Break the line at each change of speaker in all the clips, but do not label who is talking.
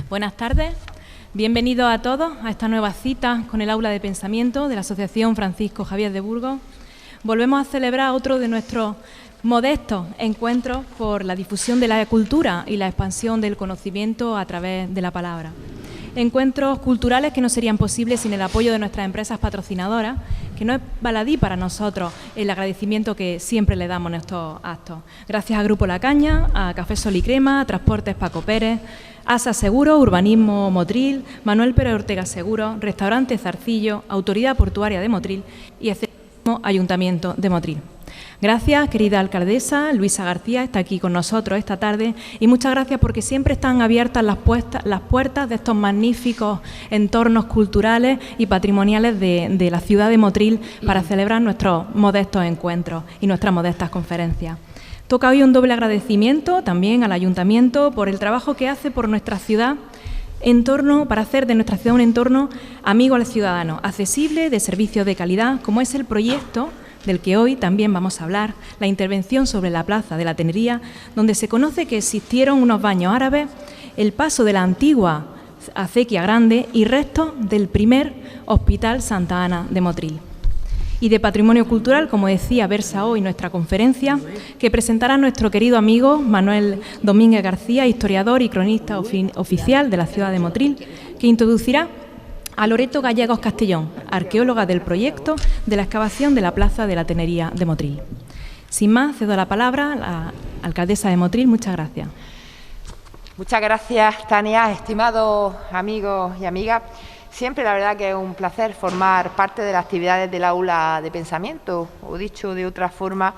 Buenas tardes, bienvenidos a todos a esta nueva cita con el Aula de Pensamiento de la Asociación Francisco Javier de Burgos. Volvemos a celebrar otro de nuestros modestos encuentros por la difusión de la cultura y la expansión del conocimiento a través de la palabra. Encuentros culturales que no serían posibles sin el apoyo de nuestras empresas patrocinadoras, que no es baladí para nosotros el agradecimiento que siempre le damos en estos actos. Gracias a Grupo La Caña, a Café Sol y Crema, a Transportes Paco Pérez, ASA Seguro, Urbanismo Motril, Manuel Pérez Ortega Seguro, Restaurante Zarcillo, Autoridad Portuaria de Motril y el Ayuntamiento de Motril. Gracias, querida alcaldesa Luisa García, está aquí con nosotros esta tarde, y muchas gracias porque siempre están abiertas las puertas de estos magníficos entornos culturales y patrimoniales de la ciudad de Motril para celebrar nuestros modestos encuentros y nuestras modestas conferencias. Toca hoy un doble agradecimiento también al Ayuntamiento por el trabajo que hace por nuestra ciudad para hacer de nuestra ciudad un entorno amigo al ciudadano, accesible, de servicios de calidad, como es el proyecto del que hoy también vamos a hablar, la intervención sobre la Plaza de la Tenería, donde se conoce que existieron unos baños árabes, el paso de la antigua acequia grande y restos del primer Hospital Santa Ana de Motril. Y de patrimonio cultural, como decía, versa hoy nuestra conferencia, que presentará nuestro querido amigo Manuel Domínguez García, historiador y cronista oficial de la ciudad de Motril, que introducirá a Loreto Gallegos Castellón, arqueóloga del proyecto de la excavación de la Plaza de la Tenería de Motril. Sin más, cedo la palabra a la alcaldesa de Motril. Muchas gracias.
Muchas gracias, Tania. Estimados amigos y amigas, siempre la verdad que es un placer formar parte de las actividades del Aula de Pensamiento, o dicho de otra forma,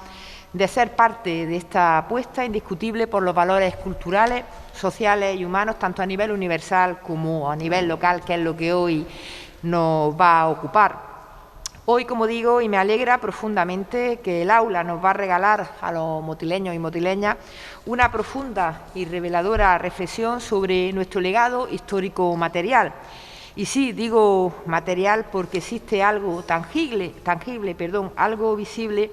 de ser parte de esta apuesta indiscutible por los valores culturales, sociales y humanos, tanto a nivel universal como a nivel local, que es lo que hoy nos va a ocupar. Hoy, como digo, y me alegra profundamente que el aula nos va a regalar a los motileños y motileñas una profunda y reveladora reflexión sobre nuestro legado histórico material. Y sí, digo material porque existe algo tangible, algo visible,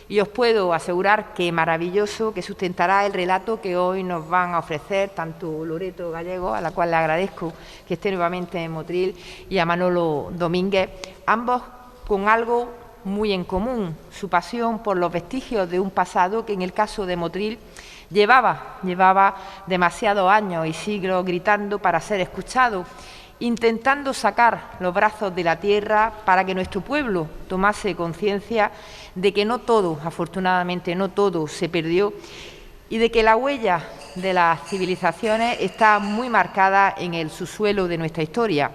y os puedo asegurar que maravilloso, que sustentará el relato que hoy nos van a ofrecer tanto Loreto Gallegos, a la cual le agradezco que esté nuevamente en Motril, y a Manolo Domínguez, ambos con algo muy en común, su pasión por los vestigios de un pasado que en el caso de Motril llevaba demasiados años y siglos gritando para ser escuchado, intentando sacar los brazos de la tierra para que nuestro pueblo tomase conciencia de que no todo, afortunadamente no todo, se perdió, y de que la huella de las civilizaciones está muy marcada en el subsuelo de nuestra historia.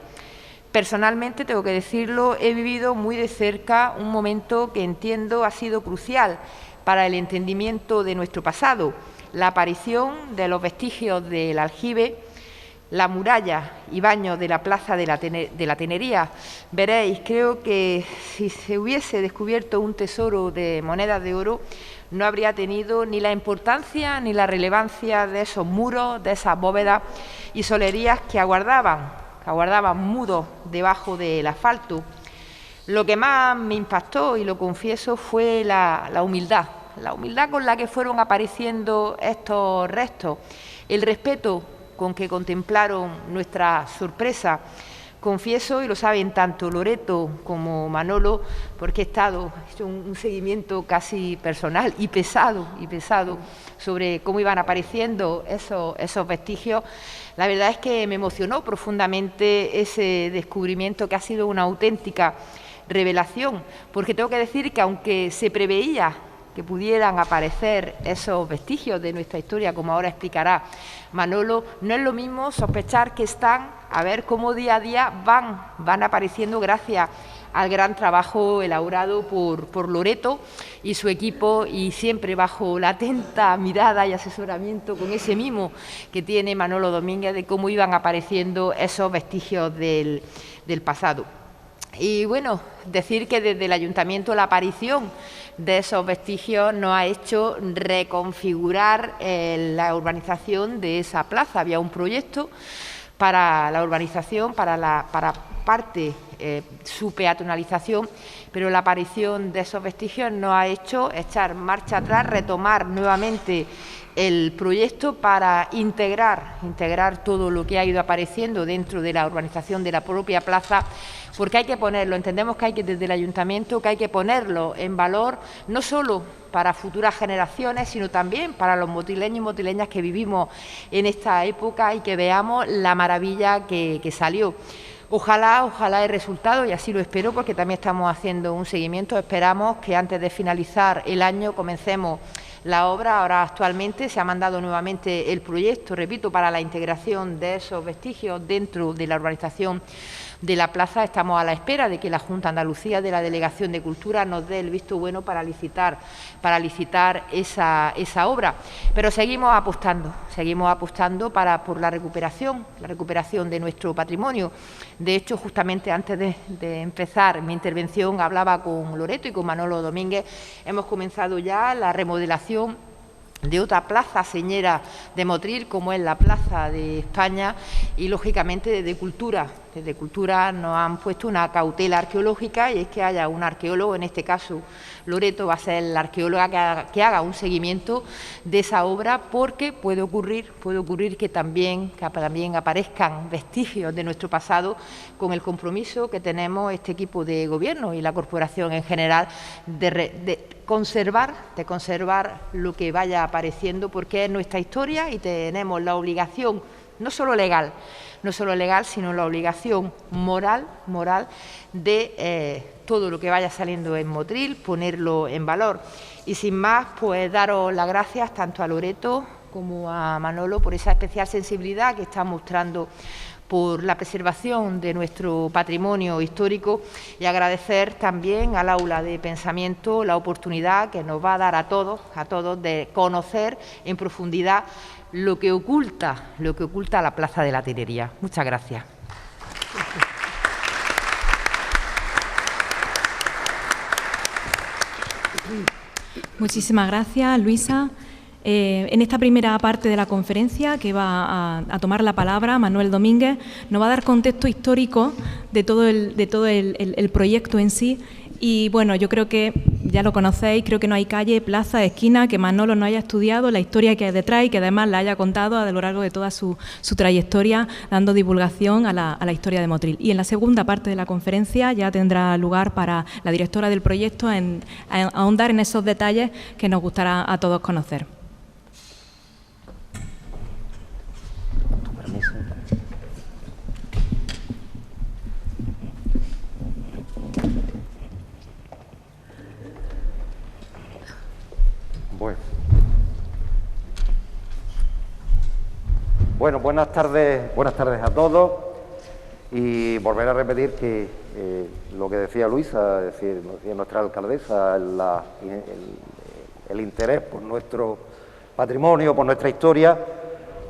Personalmente, tengo que decirlo, he vivido muy de cerca un momento que entiendo ha sido crucial para el entendimiento de nuestro pasado, la aparición de los vestigios del aljibe, la muralla y baños de la Plaza de la Tenería. Veréis, creo que si se hubiese descubierto un tesoro de monedas de oro, no habría tenido ni la importancia ni la relevancia de esos muros, de esas bóvedas y solerías que aguardaban mudos debajo del asfalto. Lo que más me impactó, y lo confieso, fue la humildad con la que fueron apareciendo estos restos, el respeto con que contemplaron nuestra sorpresa. Confieso, y lo saben tanto Loreto como Manolo, porque he hecho un seguimiento casi personal y pesado sobre cómo iban apareciendo esos vestigios. La verdad es que me emocionó profundamente ese descubrimiento, que ha sido una auténtica revelación, porque tengo que decir que aunque se preveía que pudieran aparecer esos vestigios de nuestra historia, como ahora explicará Manolo, no es lo mismo sospechar que están, a ver cómo día a día van apareciendo gracias al gran trabajo elaborado por Loreto y su equipo, y siempre bajo la atenta mirada y asesoramiento con ese mimo que tiene Manolo Domínguez de cómo iban apareciendo esos vestigios del pasado. Y bueno, decir que desde el Ayuntamiento la aparición de esos vestigios nos ha hecho reconfigurar la urbanización de esa plaza. Había un proyecto para la urbanización, para parte su peatonalización, pero la aparición de esos vestigios nos ha hecho echar marcha atrás, retomar nuevamente el proyecto para integrar todo lo que ha ido apareciendo dentro de la urbanización de la propia plaza, porque hay que ponerlo, entendemos que hay que desde el Ayuntamiento, que hay que ponerlo en valor, no solo para futuras generaciones, sino también para los motrileños y motrileñas que vivimos en esta época y que veamos la maravilla que salió. Ojalá el resultado, y así lo espero, porque también estamos haciendo un seguimiento, esperamos que antes de finalizar el año comencemos la obra. Ahora actualmente se ha mandado nuevamente el proyecto, repito, para la integración de esos vestigios dentro de la urbanización de la plaza. Estamos a la espera de que la Junta de Andalucía de la Delegación de Cultura nos dé el visto bueno para licitar esa obra. Pero seguimos apostando por la recuperación de nuestro patrimonio. De hecho, justamente antes de empezar mi intervención hablaba con Loreto y con Manolo Domínguez. Hemos comenzado ya la remodelación de otra plaza señera de Motril, como es la Plaza de España, y lógicamente desde Cultura nos han puesto una cautela arqueológica, y es que haya un arqueólogo, en este caso Loreto va a ser la arqueóloga que haga un seguimiento de esa obra, porque puede ocurrir que también aparezcan vestigios de nuestro pasado, con el compromiso que tenemos este equipo de gobierno y la corporación en general de conservar lo que vaya apareciendo, porque es nuestra historia y tenemos la obligación, no solo legal, sino la obligación moral de todo lo que vaya saliendo en Motril, ponerlo en valor. Y sin más, pues daros las gracias tanto a Loreto como a Manolo por esa especial sensibilidad que están mostrando por la preservación de nuestro patrimonio histórico, y agradecer también al Aula de Pensamiento la oportunidad que nos va a dar a todos de conocer en profundidad lo que oculta la Plaza de la Tenería. Muchas gracias.
Muchísimas gracias, Luisa. En esta primera parte de la conferencia, que va a tomar la palabra Manuel Domínguez, nos va a dar contexto histórico de todo el proyecto en sí. Y bueno, yo creo que ya lo conocéis, creo que no hay calle, plaza, esquina que Manolo no haya estudiado la historia que hay detrás y que además la haya contado a lo largo de toda su trayectoria, dando divulgación a la historia de Motril. Y en la segunda parte de la conferencia ya tendrá lugar para la directora del proyecto a ahondar en esos detalles que nos gustará a todos conocer.
Bueno, buenas tardes a todos, y volver a repetir que lo que decía Luisa, es decir, lo que decía nuestra alcaldesa, el interés por nuestro patrimonio, por nuestra historia,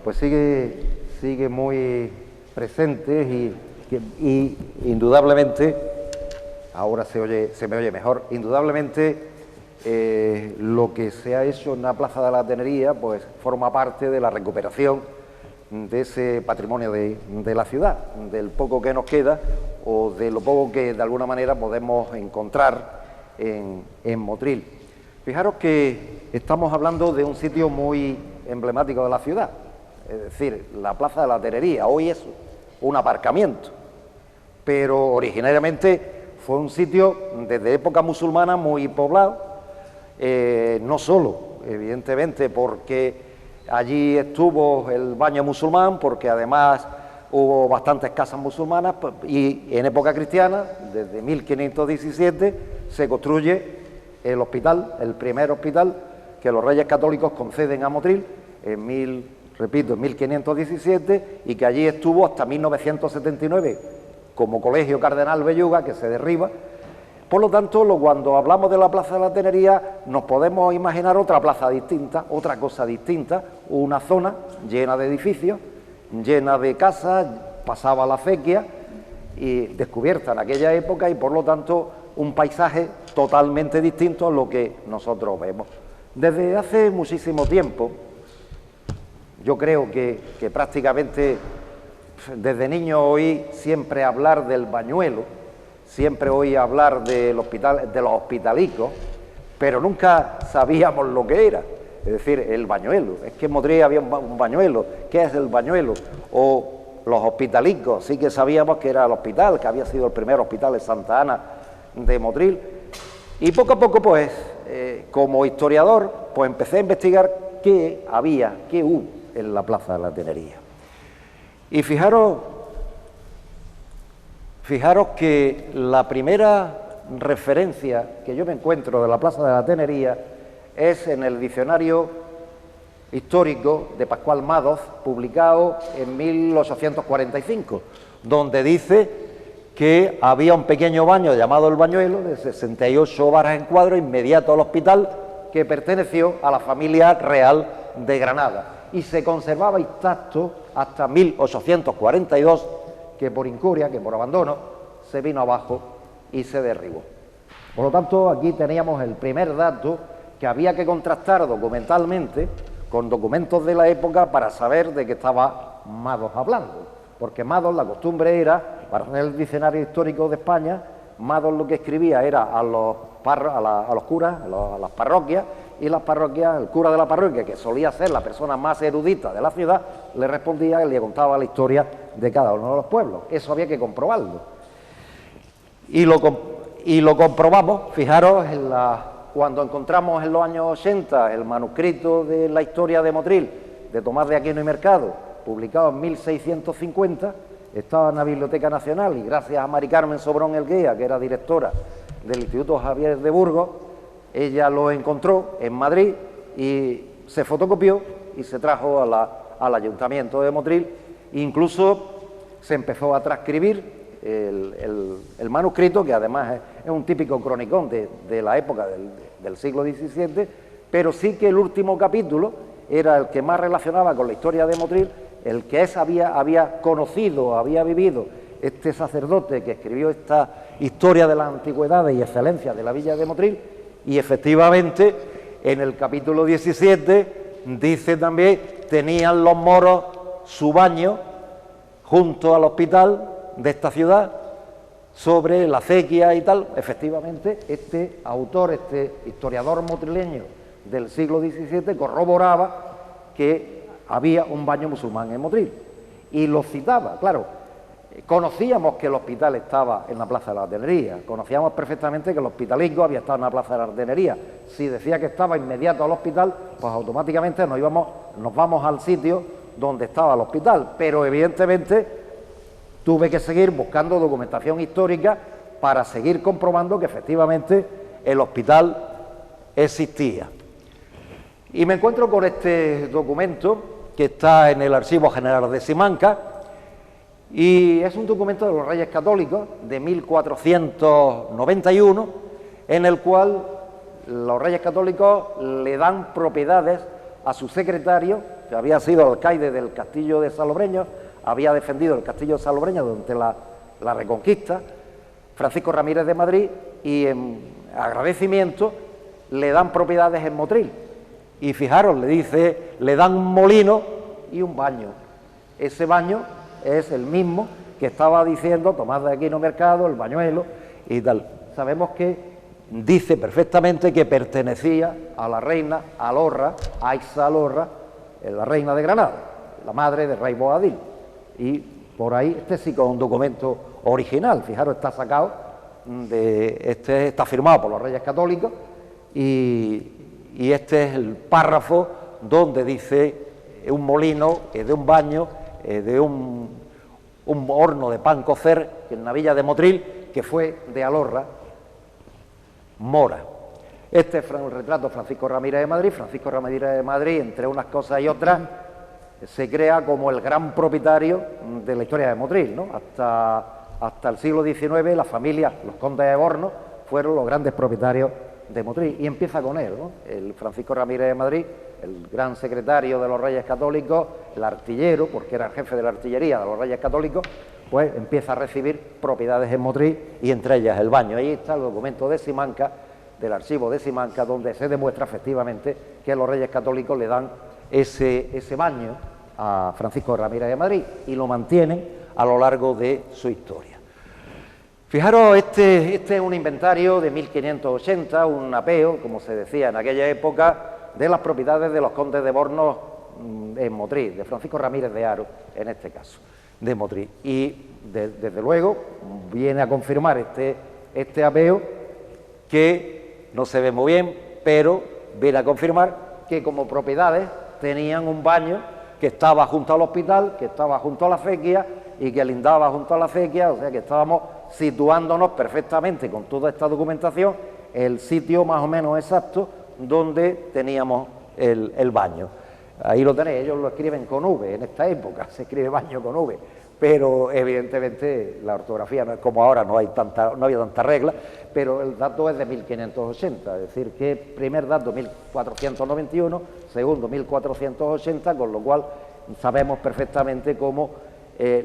pues sigue muy presente, y indudablemente, ahora se me oye mejor, indudablemente lo que se ha hecho en la Plaza de la Tenería pues forma parte de la recuperación de ese patrimonio de la ciudad, del poco que nos queda o de lo poco que de alguna manera podemos encontrar en Motril. Fijaros que estamos hablando de un sitio muy emblemático de la ciudad, es decir, la Plaza de la Tenería. Hoy es un aparcamiento, pero originariamente fue un sitio desde época musulmana muy poblado, no solo, evidentemente, porque allí estuvo el baño musulmán, porque además hubo bastantes casas musulmanas, y en época cristiana, desde 1517, se construye el hospital, el primer hospital que los Reyes Católicos conceden a Motril en 1517, y que allí estuvo hasta 1979 como Colegio Cardenal Belluga, que se derriba. Por lo tanto, cuando hablamos de la Plaza de la Tenería, nos podemos imaginar otra plaza distinta, otra cosa distinta, una zona llena de edificios, llena de casas, pasaba la acequia, y descubierta en aquella época, y por lo tanto un paisaje totalmente distinto a lo que nosotros vemos. Desde hace muchísimo tiempo, yo creo que prácticamente desde niño oí siempre hablar del bañuelo, siempre oí hablar del hospital, de los hospitalicos, pero nunca sabíamos lo que era, es decir, el bañuelo. Es que en Motril había un bañuelo. ¿Qué es el bañuelo? O los hospitalicos, sí que sabíamos que era el hospital, que había sido el primer hospital de Santa Ana de Motril. Y poco a poco, pues, como historiador, pues empecé a investigar qué había, qué hubo en la Plaza de la Tenería. Y fijaros que la primera referencia que yo me encuentro de la Plaza de la Tenería es en el diccionario histórico de Pascual Madoz, publicado en 1845, donde dice que había un pequeño baño llamado El Bañuelo, de 68 varas en cuadro, inmediato al hospital, que perteneció a la familia real de Granada, y se conservaba intacto hasta 1842, que por incuria, que por abandono, se vino abajo y se derribó. Por lo tanto, aquí teníamos el primer dato que había que contrastar documentalmente con documentos de la época para saber de qué estaba Madoz hablando, porque Madoz, la costumbre era, para tener el diccionario histórico de España, Madoz lo que escribía era a los curas, a las parroquias, y las parroquias, el cura de la parroquia, que solía ser la persona más erudita de la ciudad, le respondía y le contaba la historia de cada uno de los pueblos. Eso había que comprobarlo. Y lo comprobamos, fijaros, cuando encontramos en los años 80 el manuscrito de la historia de Motril, de Tomás de Aquino y Mercado, publicado en 1650, estaba en la Biblioteca Nacional, y gracias a Mari Carmen Sobrón Elguea, que era directora del Instituto Javier de Burgos, ella lo encontró en Madrid y se fotocopió y se trajo al Ayuntamiento de Motril. Incluso se empezó a transcribir el manuscrito, que además es un típico cronicón de la época del siglo XVII, pero sí que el último capítulo era el que más relacionaba con la historia de Motril, el que había conocido, había vivido este sacerdote que escribió esta historia de las antigüedades y excelencias de la villa de Motril. Y efectivamente, en el capítulo 17 dice también, tenían los moros su baño junto al hospital de esta ciudad, sobre la acequia y tal. Efectivamente, este autor, este historiador motrileño del siglo XVII, corroboraba que había un baño musulmán en Motril, y lo citaba. Claro, conocíamos que el hospital estaba en la Plaza de la Tenería, conocíamos perfectamente que el hospitalico había estado en la Plaza de la Tenería. Si decía que estaba inmediato al hospital, pues automáticamente nos vamos al sitio donde estaba el hospital, pero evidentemente tuve que seguir buscando documentación histórica para seguir comprobando que efectivamente el hospital existía. Y me encuentro con este documento que está en el Archivo General de Simancas, y es un documento de los Reyes Católicos de 1491, en el cual los Reyes Católicos le dan propiedades a su secretario, que había sido alcaide del castillo de Salobreño, había defendido el castillo de Salobreño durante la Reconquista, Francisco Ramírez de Madrid, y en agradecimiento le dan propiedades en Motril. Y fijaros, le dan un molino y un baño. Ese baño es el mismo que estaba diciendo Tomás de Aquino Mercado, el Bañuelo y tal. Sabemos que dice perfectamente que pertenecía a la reina Alorra, Aiza Alorra, la reina de Granada, la madre de Rey Boadil. Y por ahí, este sí que es un documento original, fijaros, está sacado, está firmado por los Reyes Católicos, y este es el párrafo donde dice un molino, de un baño, de un horno de pan cocer en la villa de Motril, que fue de Alorra, mora. Este es el retrato de Francisco Ramírez de Madrid. Francisco Ramírez de Madrid, entre unas cosas y otras, se crea como el gran propietario de la historia de Motril, ¿no? Hasta el siglo XIX, la familia, los condes de Borno, fueron los grandes propietarios de Motril, y empieza con él, ¿no? El Francisco Ramírez de Madrid, el gran secretario de los Reyes Católicos, el artillero, porque era el jefe de la artillería de los Reyes Católicos, pues empieza a recibir propiedades en Motril, y entre ellas el baño. Ahí está el documento de Simancas, del archivo de Simancas, donde se demuestra efectivamente que los Reyes Católicos le dan ese baño a Francisco Ramírez de Madrid y lo mantienen a lo largo de su historia. Fijaros, este es un inventario de 1580, un apeo, como se decía en aquella época, de las propiedades de los condes de Bornos en Motril, de Francisco Ramírez de Haro, en este caso, de Motril. Y desde luego viene a confirmar este apeo, que no se ve muy bien, pero viene a confirmar que como propiedades tenían un baño que estaba junto al hospital, que estaba junto a la acequia y que lindaba junto a la acequia, o sea que estábamos situándonos perfectamente con toda esta documentación el sitio más o menos exacto donde teníamos el baño. Ahí lo tenéis, ellos lo escriben con V, en esta época se escribe baño con V, pero evidentemente la ortografía no es como ahora, no había tanta regla, pero el dato es de 1580, es decir, que primer dato 1491, segundo 1480, con lo cual sabemos perfectamente cómo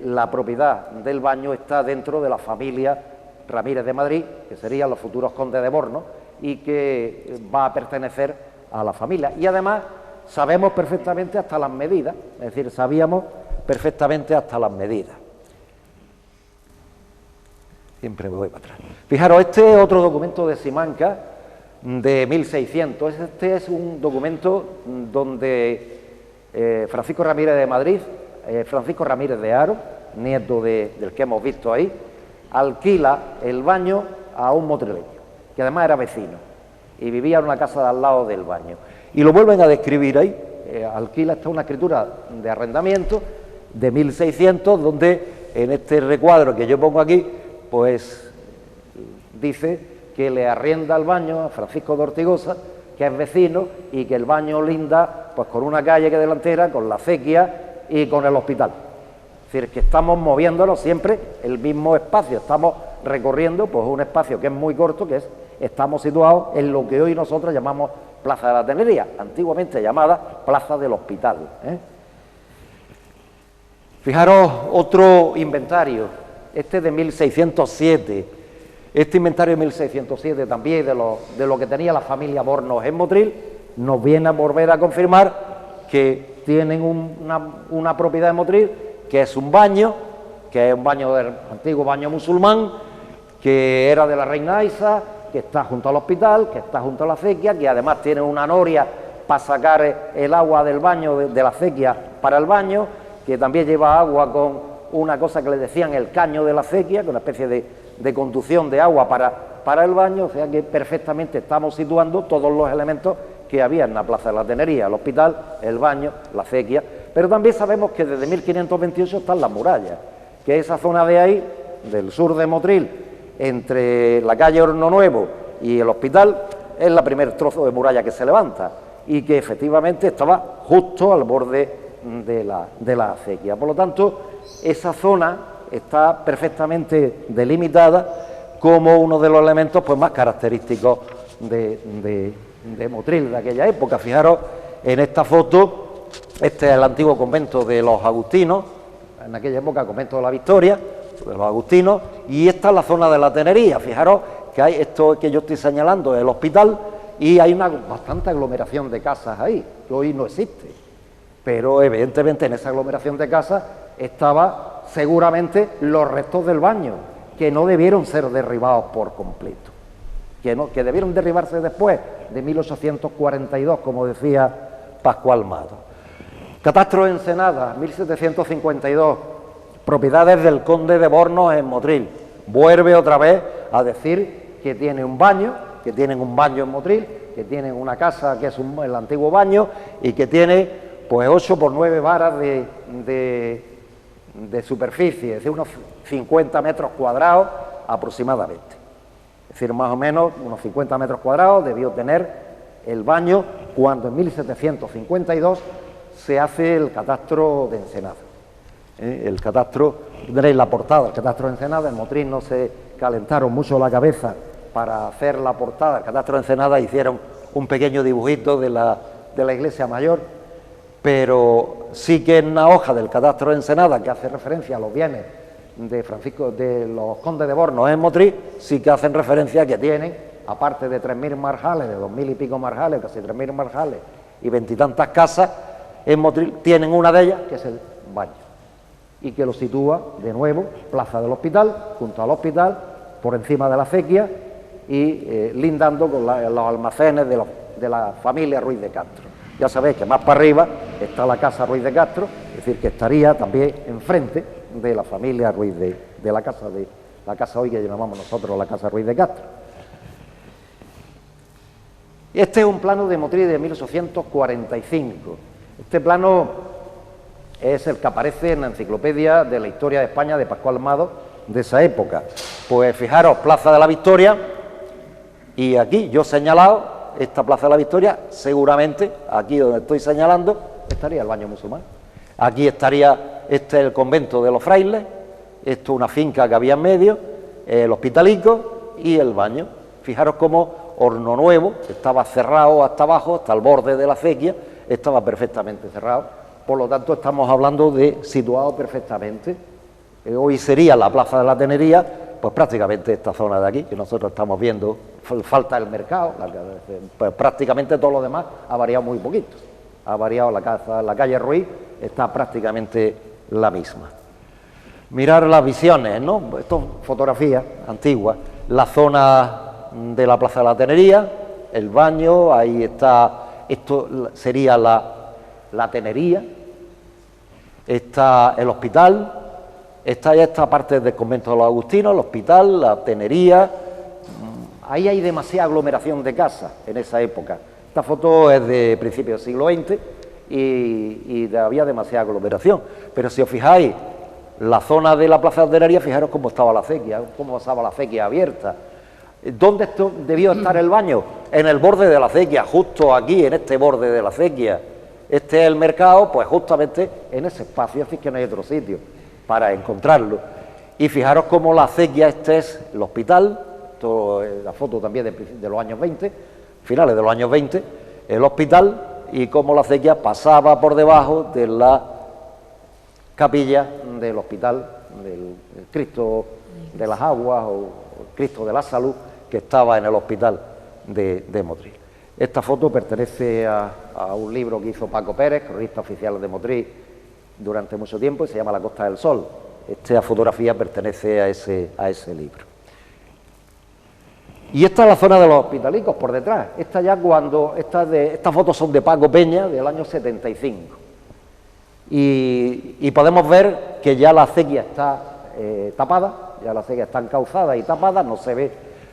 la propiedad del baño está dentro de la familia Ramírez de Madrid, que serían los futuros condes de Bornos, y que va a pertenecer a la familia. Y además sabemos perfectamente hasta las medidas, es decir, sabíamos perfectamente hasta las medidas. Siempre me voy para atrás. Fijaros, este es otro documento de Simancas de 1600. Este es un documento donde Francisco Ramírez de Madrid, Francisco Ramírez de Haro, nieto del que hemos visto ahí, alquila el baño a un motrileño, que además era vecino, y vivía en una casa de al lado del baño. Y lo vuelven a describir ahí, alquila, esta es una escritura de arrendamiento de 1600, donde en este recuadro que yo pongo aquí, pues dice que le arrienda el baño a Francisco de Ortigosa, que es vecino, y que el baño linda pues con una calle que es delantera, con la acequia y con el hospital. Es decir, que estamos moviéndonos siempre el mismo espacio, estamos recorriendo pues un espacio que es muy corto, que estamos situados en lo que hoy nosotros llamamos Plaza de la Tenería, antiguamente llamada Plaza del Hospital. Fijaros otro inventario, este de 1607. Este inventario de 1607 también de lo que tenía la familia Bornos en Motril, nos viene a volver a confirmar que tienen una propiedad en Motril, que es un baño, que es un baño del antiguo baño musulmán, que era de la reina Aiza, que está junto al hospital, que está junto a la acequia, que además tiene una noria para sacar el agua del baño, de la acequia para el baño, que también lleva agua con una cosa que le decían el caño de la acequia, con una especie de conducción de agua para el baño, o sea que perfectamente estamos situando todos los elementos que había en la Plaza de la Tenería, el hospital, el baño, la acequia, pero también sabemos que desde 1528 están las murallas, que esa zona de ahí, del sur de Motril, entre la calle Horno Nuevo y el hospital, es la primer trozo de muralla que se levanta y que efectivamente estaba justo al borde de la acequia. Por lo tanto, esa zona está perfectamente delimitada como uno de los elementos pues, más característicos de Motril de aquella época. Fijaros en esta foto, este es el antiguo convento de los agustinos, en aquella época convento de la Victoria, de los agustinos, y esta es la zona de la Tenería. Fijaros que hay esto que yo estoy señalando, el hospital, y hay una bastante aglomeración de casas ahí, que hoy no existe, pero evidentemente en esa aglomeración de casas estaba seguramente los restos del baño, que no debieron ser derribados por completo, que debieron derribarse después de 1842, como decía Pascual Mado. Catastro de Ensenada, 1752, propiedades del conde de Bornos en Motril. Vuelve otra vez a decir que tiene un baño, que tienen un baño en Motril, que tienen una casa que es el antiguo baño y que tiene pues 8 por 9 varas de superficie, es decir, unos 50 metros cuadrados aproximadamente. Es decir, más o menos unos 50 metros cuadrados debió tener el baño cuando en 1752 se hace el catastro de Ensenada. El catastro, veréis la portada, el catastro de Ensenada, en Motril no se calentaron mucho la cabeza para hacer la portada, el catastro de Ensenada hicieron un pequeño dibujito de la iglesia mayor, pero sí que en una hoja del catastro de Ensenada que hace referencia a los bienes de los condes de Bornos en Motril, sí que hacen referencia a que tienen, aparte de 3.000 marjales, de 2.000 y pico marjales, casi 3.000 marjales y 20 y tantas casas, en Motril, tienen una de ellas, que es el baño, y que lo sitúa de nuevo, plaza del Hospital, junto al hospital, por encima de la acequia y lindando con los almacenes de la familia Ruiz de Castro. Ya sabéis que más para arriba está la casa Ruiz de Castro, es decir, que estaría también enfrente de la familia Ruiz de la casa hoy que llamamos nosotros la casa Ruiz de Castro. Este es un plano de Motril de 1845. Este plano es el que aparece en la enciclopedia de la historia de España de Pascual Amado de esa época. Pues fijaros, Plaza de la Victoria, y aquí yo he señalado esta Plaza de la Victoria, seguramente aquí donde estoy señalando estaría el baño musulmán. Aquí estaría, este es el convento de los frailes, esto es una finca que había en medio, el hospitalico y el baño. Fijaros cómo Horno Nuevo estaba cerrado hasta abajo, hasta el borde de la acequia, estaba perfectamente cerrado. Por lo tanto, estamos hablando de situado perfectamente. Hoy sería la Plaza de la Tenería, pues prácticamente esta zona de aquí, que nosotros estamos viendo, falta el mercado, pues prácticamente todo lo demás ha variado muy poquito. Ha variado la calle Ruiz, está prácticamente la misma. Mirar las visiones, ¿no? Esto es fotografía antigua, la zona de la Plaza de la Tenería, el baño, ahí está, esto sería la Tenería, está el hospital, está ya esta parte del convento de los agustinos, el hospital, la Tenería. Ahí hay demasiada aglomeración de casas en esa época. Esta foto es de principios del siglo XX y había demasiada aglomeración. Pero si os fijáis, la zona de la Plaza de la Tenería, fijaros cómo estaba la acequia, cómo estaba la acequia abierta. ¿Dónde debió estar el baño? En el borde de la acequia, justo aquí, en este borde de la acequia. Este es el mercado, pues justamente en ese espacio, así que no hay otro sitio para encontrarlo. Y fijaros cómo la acequia, este es el hospital, la foto también de los años 20, finales de los años 20, el hospital, y cómo la acequia pasaba por debajo de la capilla del hospital, del Cristo de las Aguas o Cristo de la Salud, que estaba en el hospital de Motril. Esta foto pertenece a un libro que hizo Paco Pérez, cronista oficial de Motril, durante mucho tiempo, y se llama La Costa del Sol. Esta fotografía pertenece a ese libro. Y esta es la zona de los hospitalicos, por detrás. Estas fotos son de Paco Peña, del año 75. Y podemos ver que ya la acequia está tapada, ya la acequia está encauzada y tapada, no se ve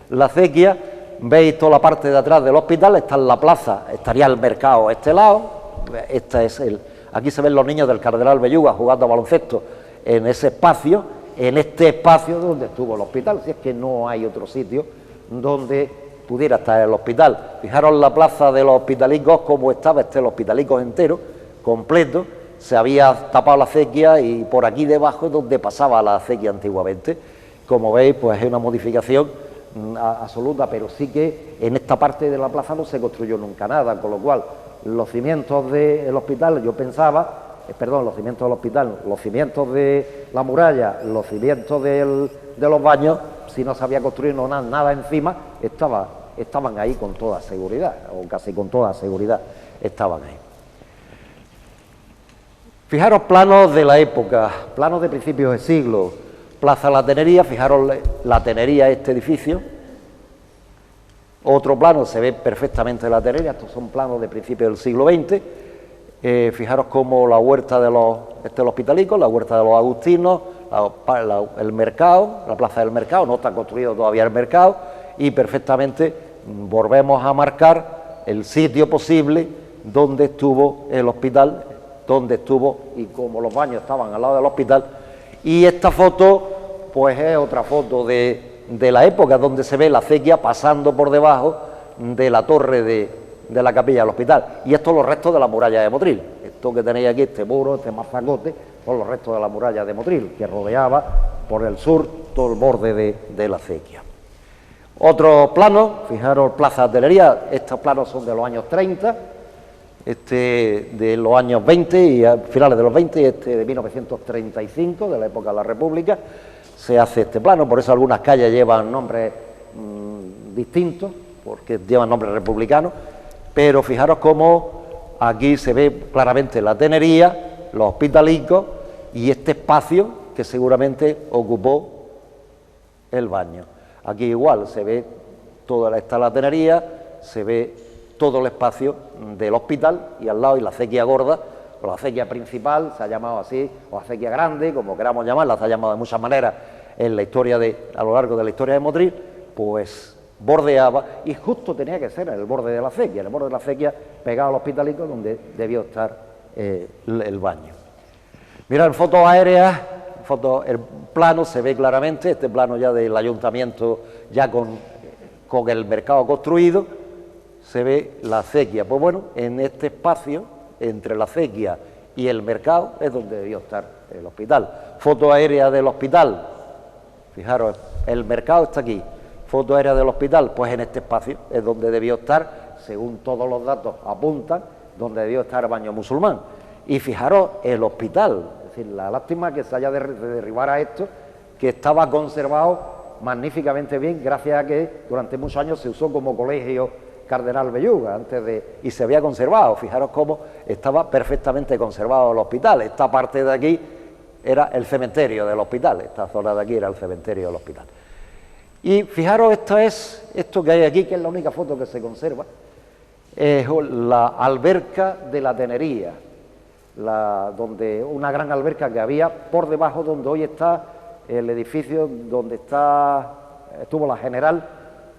la acequia. Veis toda la parte de atrás del hospital, está en la plaza, estaría el mercado a este lado. Aquí se ven los niños del Cardenal Belluga jugando a baloncesto en ese espacio, en este espacio donde estuvo el hospital, si es que no hay otro sitio donde pudiera estar el hospital. Fijaros la plaza de los hospitalicos, cómo estaba, el hospitalicos entero, completo, se había tapado la acequia y por aquí debajo es donde pasaba la acequia antiguamente. Como veis, pues es una modificación absoluta, pero sí que en esta parte de la plaza no se construyó nunca nada, con lo cual los cimientos del hospital, yo pensaba, los cimientos del hospital, los cimientos de la muralla, los cimientos de los baños, si no se había construido nada encima, estaban ahí con toda seguridad, o casi con toda seguridad estaban ahí. Fijaros planos de la época, planos de principios de siglo, Plaza La Tenería, fijaros la Tenería, este edificio. Otro plano, se ve perfectamente la Tenería, estos son planos de principios del siglo XX. Fijaros cómo la huerta de los hospitalicos, la huerta de los agustinos, el mercado, la plaza del mercado, no está construido todavía el mercado, y perfectamente volvemos a marcar el sitio posible donde estuvo el hospital, y como los baños estaban al lado del hospital. Y esta foto, pues es otra foto de la época, donde se ve la acequia pasando por debajo de la torre de la capilla del hospital. Y estos son los restos de la muralla de Motril. Esto que tenéis aquí, este muro, este mazacote, son los restos de la muralla de Motril, que rodeaba por el sur todo el borde de la acequia. Otros planos, fijaros, Plaza de Tenería, estos planos son de los años 30, de los años 20 y a finales de los 20, y de 1935, de la época de la República, se hace este plano. Por eso algunas calles llevan nombres distintos, porque llevan nombres republicanos, pero fijaros cómo aquí se ve claramente la tenería, los hospitalicos y este espacio que seguramente ocupó el baño. Aquí igual se ve está la tenería, se ve todo el espacio del hospital y al lado y la acequia gorda, o la acequia principal, se ha llamado así, o acequia grande, como queramos llamarla, se ha llamado de muchas maneras en la historia a lo largo de la historia de Motril, pues bordeaba y justo tenía que ser en el borde de la acequia, en el borde de la acequia pegado al hospitalico donde debió estar el baño. Mirad, fotos aéreas, el plano se ve claramente, este plano ya del ayuntamiento ya con el mercado construido, se ve la acequia. Pues bueno, en este espacio, entre la acequia y el mercado, es donde debió estar el hospital. Foto aérea del hospital, fijaros, el mercado está aquí. Foto aérea del hospital, pues en este espacio es donde debió estar, según todos los datos apuntan, donde debió estar el baño musulmán. Y fijaros, el hospital, es decir, la lástima que se haya de derribar a esto, que estaba conservado magníficamente bien, gracias a que durante muchos años se usó como colegio Cardenal Belluga, y se había conservado. Fijaros cómo estaba perfectamente conservado el hospital. Esta parte de aquí era el cementerio del hospital, esta zona de aquí era el cementerio del hospital. Y fijaros, esto que hay aquí, que es la única foto que se conserva, es la alberca de la tenería, una gran alberca que había por debajo donde hoy está el edificio donde estuvo la General,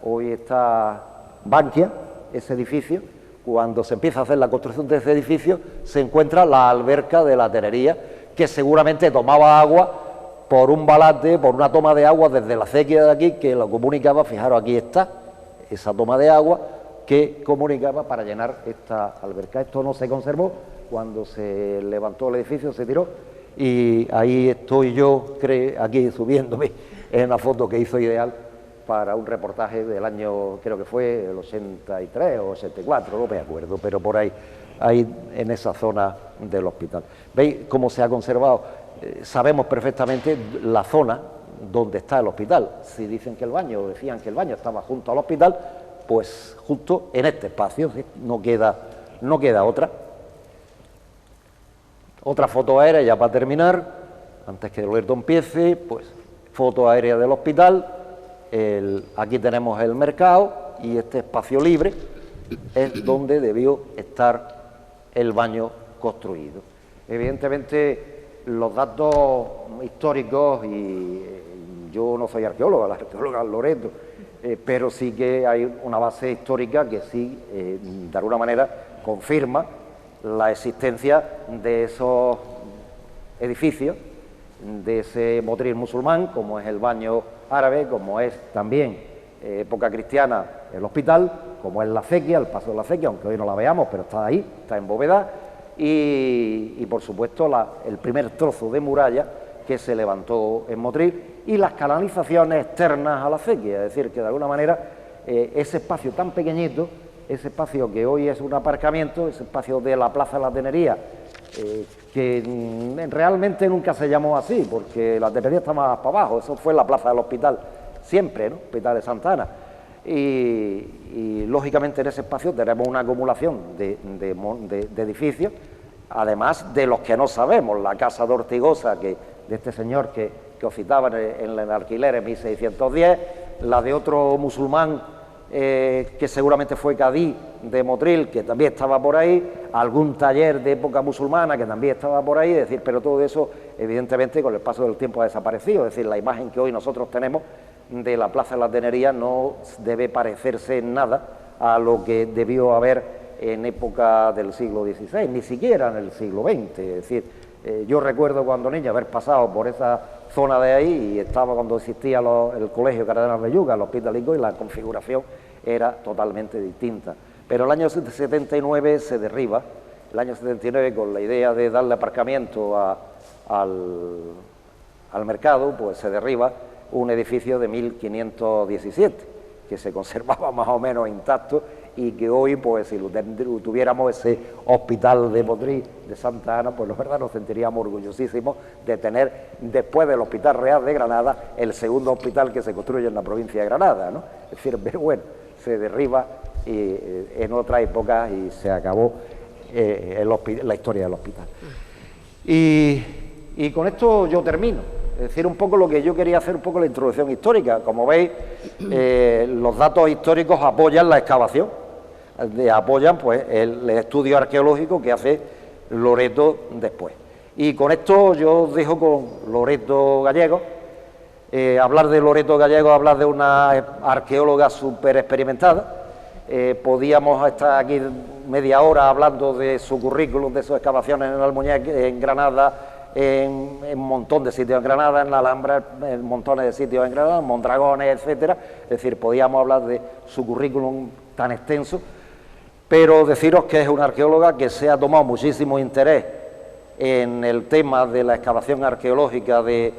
hoy está Bankia, ese edificio. Cuando se empieza a hacer la construcción de ese edificio, se encuentra la alberca de la tenería, que seguramente tomaba agua por un balate, por una toma de agua desde la acequia de aquí, que lo comunicaba, fijaros, aquí está, esa toma de agua que comunicaba para llenar esta alberca. Esto no se conservó, cuando se levantó el edificio se tiró, y ahí estoy yo, aquí subiéndome, en una foto que hizo Ideal para un reportaje del año, creo que fue el 83 o 84, no me acuerdo, pero por ahí en esa zona del hospital. ¿Veis cómo se ha conservado? Sabemos perfectamente la zona donde está el hospital. Si dicen que decían que el baño estaba junto al hospital, pues justo en este espacio, ¿sí? no queda otra. Otra foto aérea ya para terminar, antes que Roberto empiece, pues foto aérea del hospital, aquí tenemos el mercado y este espacio libre es donde debió estar el baño construido. Evidentemente los datos históricos, y yo no soy arqueólogo, la arqueóloga es Loreto, pero sí que hay una base histórica que sí, de alguna manera, confirma la existencia de esos edificios, de ese Motril musulmán, como es el baño árabe, como es también época cristiana el hospital, como es la acequia, el paso de la acequia, aunque hoy no la veamos, pero está ahí, está en bóveda, y por supuesto el primer trozo de muralla que se levantó en Motril y las canalizaciones externas a la acequia, es decir, que de alguna manera ese espacio tan pequeñito, ese espacio que hoy es un aparcamiento, ese espacio de la Plaza de la Tenería, que realmente nunca se llamó así, porque la Tenería está más para abajo, eso fue la Plaza del Hospital siempre, ¿no? Hospital de Santa Ana. Y lógicamente en ese espacio tenemos una acumulación de edificios, además de los que no sabemos, la casa de Ortigosa, de este señor que os citaba en el alquiler en 1610, la de otro musulmán que seguramente fue cadí de Motril, que también estaba por ahí, algún taller de época musulmana que también estaba por ahí, es decir, pero todo eso evidentemente con el paso del tiempo ha desaparecido, es decir, la imagen que hoy nosotros tenemos de la Plaza de la Tenería no debe parecerse en nada a lo que debió haber en época del siglo XVI, ni siquiera en el siglo XX, es decir, yo recuerdo cuando niño haber pasado por esa zona de ahí y estaba cuando existía el colegio Cardenal Belluga, el hospitalico, y la configuración era totalmente distinta. Pero el año 79 se derriba, el año 79 con la idea de darle aparcamiento al mercado, pues se derriba un edificio de 1517, que se conservaba más o menos intacto y que hoy, pues si tuviéramos ese hospital de Motril, de Santa Ana, pues la verdad nos sentiríamos orgullosísimos de tener, después del Hospital Real de Granada, el segundo hospital que se construye en la provincia de Granada, ¿no? Es decir, pero bueno, se derriba en otra época y se acabó. la historia del hospital. Y con esto yo termino. Es decir, un poco lo que yo quería hacer, un poco la introducción histórica. Como veis, los datos históricos apoyan la excavación, apoyan pues el estudio arqueológico que hace Loreto después. Y con esto yo os dejo con Loreto Gallego. Hablar de Loreto Gallego, hablar de una arqueóloga súper experimentada. Podíamos estar aquí media hora hablando de su currículum, de sus excavaciones en Almuñéc, en Granada, en un montón de sitios en Granada, en la Alhambra, en montones de sitios en Granada, en Mondragones, etcétera. Es decir, podíamos hablar de su currículum tan extenso, pero deciros que es una arqueóloga que se ha tomado muchísimo interés en el tema de la excavación arqueológica de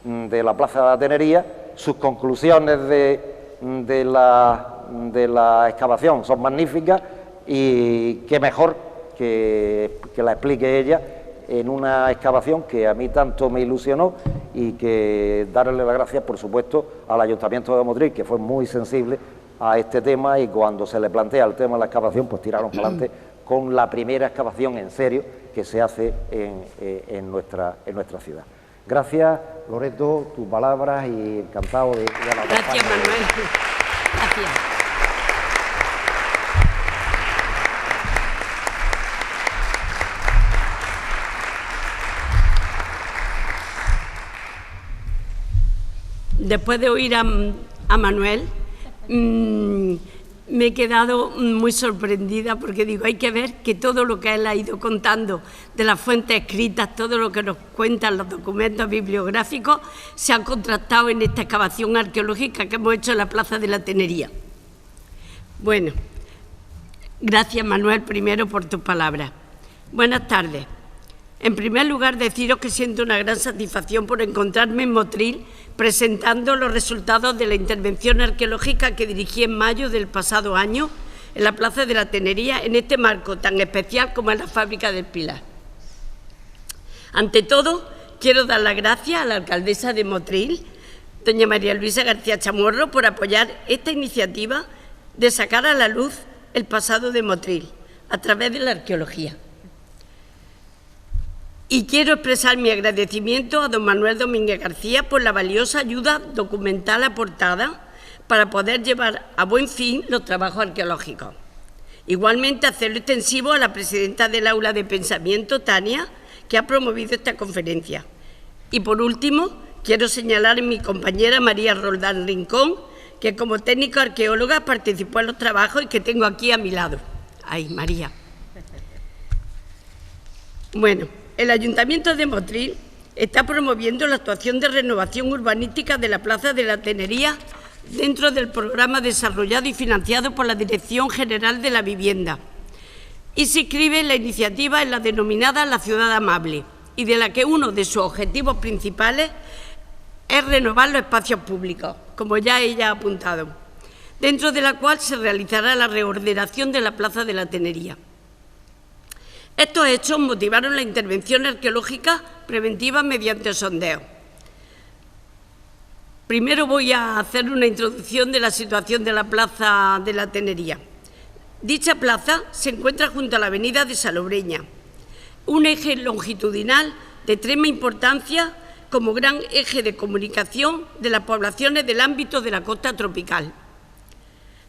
la Plaza de la Tenería. Sus conclusiones de la excavación son magníficas y qué mejor que la explique ella en una excavación que a mí tanto me ilusionó, y que darle las gracias, por supuesto, al Ayuntamiento de Motril, que fue muy sensible a este tema, y cuando se le plantea el tema de la excavación, pues tiraron para adelante con la primera excavación en serio que se hace en nuestra ciudad. Gracias, Loreto, tus palabras, y encantado de la
Gracias, Manuel. Gracias. Después de oír a Manuel, me he quedado muy sorprendida, porque digo, hay que ver que todo lo que él ha ido contando de las fuentes escritas, todo lo que nos cuentan los documentos bibliográficos, se han contrastado en esta excavación arqueológica que hemos hecho en la Plaza de la Tenería. Bueno, gracias, Manuel, primero por tus palabras. Buenas tardes. En primer lugar, deciros que siento una gran satisfacción por encontrarme en Motril presentando los resultados de la intervención arqueológica que dirigí en mayo del pasado año en la Plaza de la Tenería, en este marco tan especial como es la Fábrica del Pilar. Ante todo, quiero dar las gracias a la alcaldesa de Motril, doña María Luisa García Chamorro, por apoyar esta iniciativa de sacar a la luz el pasado de Motril a través de la arqueología. Y quiero expresar mi agradecimiento a don Manuel Domínguez García por la valiosa ayuda documental aportada para poder llevar a buen fin los trabajos arqueológicos. Igualmente, hacerlo extensivo a la presidenta del Aula de Pensamiento, Tania, que ha promovido esta conferencia. Y por último, quiero señalar a mi compañera María Roldán Rincón, que como técnico arqueóloga participó en los trabajos y que tengo aquí a mi lado. Ay, María. Bueno, el Ayuntamiento de Motril está promoviendo la actuación de renovación urbanística de la Plaza de la Tenería dentro del programa desarrollado y financiado por la Dirección General de la Vivienda, y se inscribe en la iniciativa en la denominada La Ciudad Amable, y de la que uno de sus objetivos principales es renovar los espacios públicos, como ya ella ha apuntado, dentro de la cual se realizará la reordenación de la Plaza de la Tenería. Estos hechos motivaron la intervención arqueológica preventiva mediante sondeo. Primero voy a hacer una introducción de la situación de la Plaza de la Tenería. Dicha plaza se encuentra junto a la avenida de Salobreña, un eje longitudinal de extrema importancia como gran eje de comunicación de las poblaciones del ámbito de la costa tropical.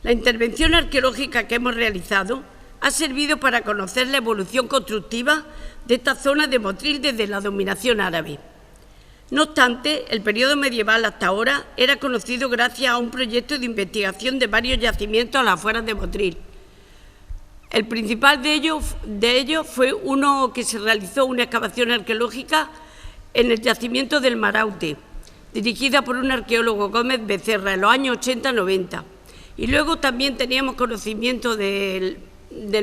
La intervención arqueológica que hemos realizado ha servido para conocer la evolución constructiva de esta zona de Motril desde la dominación árabe. No obstante, el periodo medieval hasta ahora era conocido gracias a un proyecto de investigación de varios yacimientos a las afueras de Motril. El principal de ellos fue uno que se realizó una excavación arqueológica en el yacimiento del Maraute, dirigida por un arqueólogo, Gómez Becerra, en los años 80-90. Y luego también teníamos conocimiento del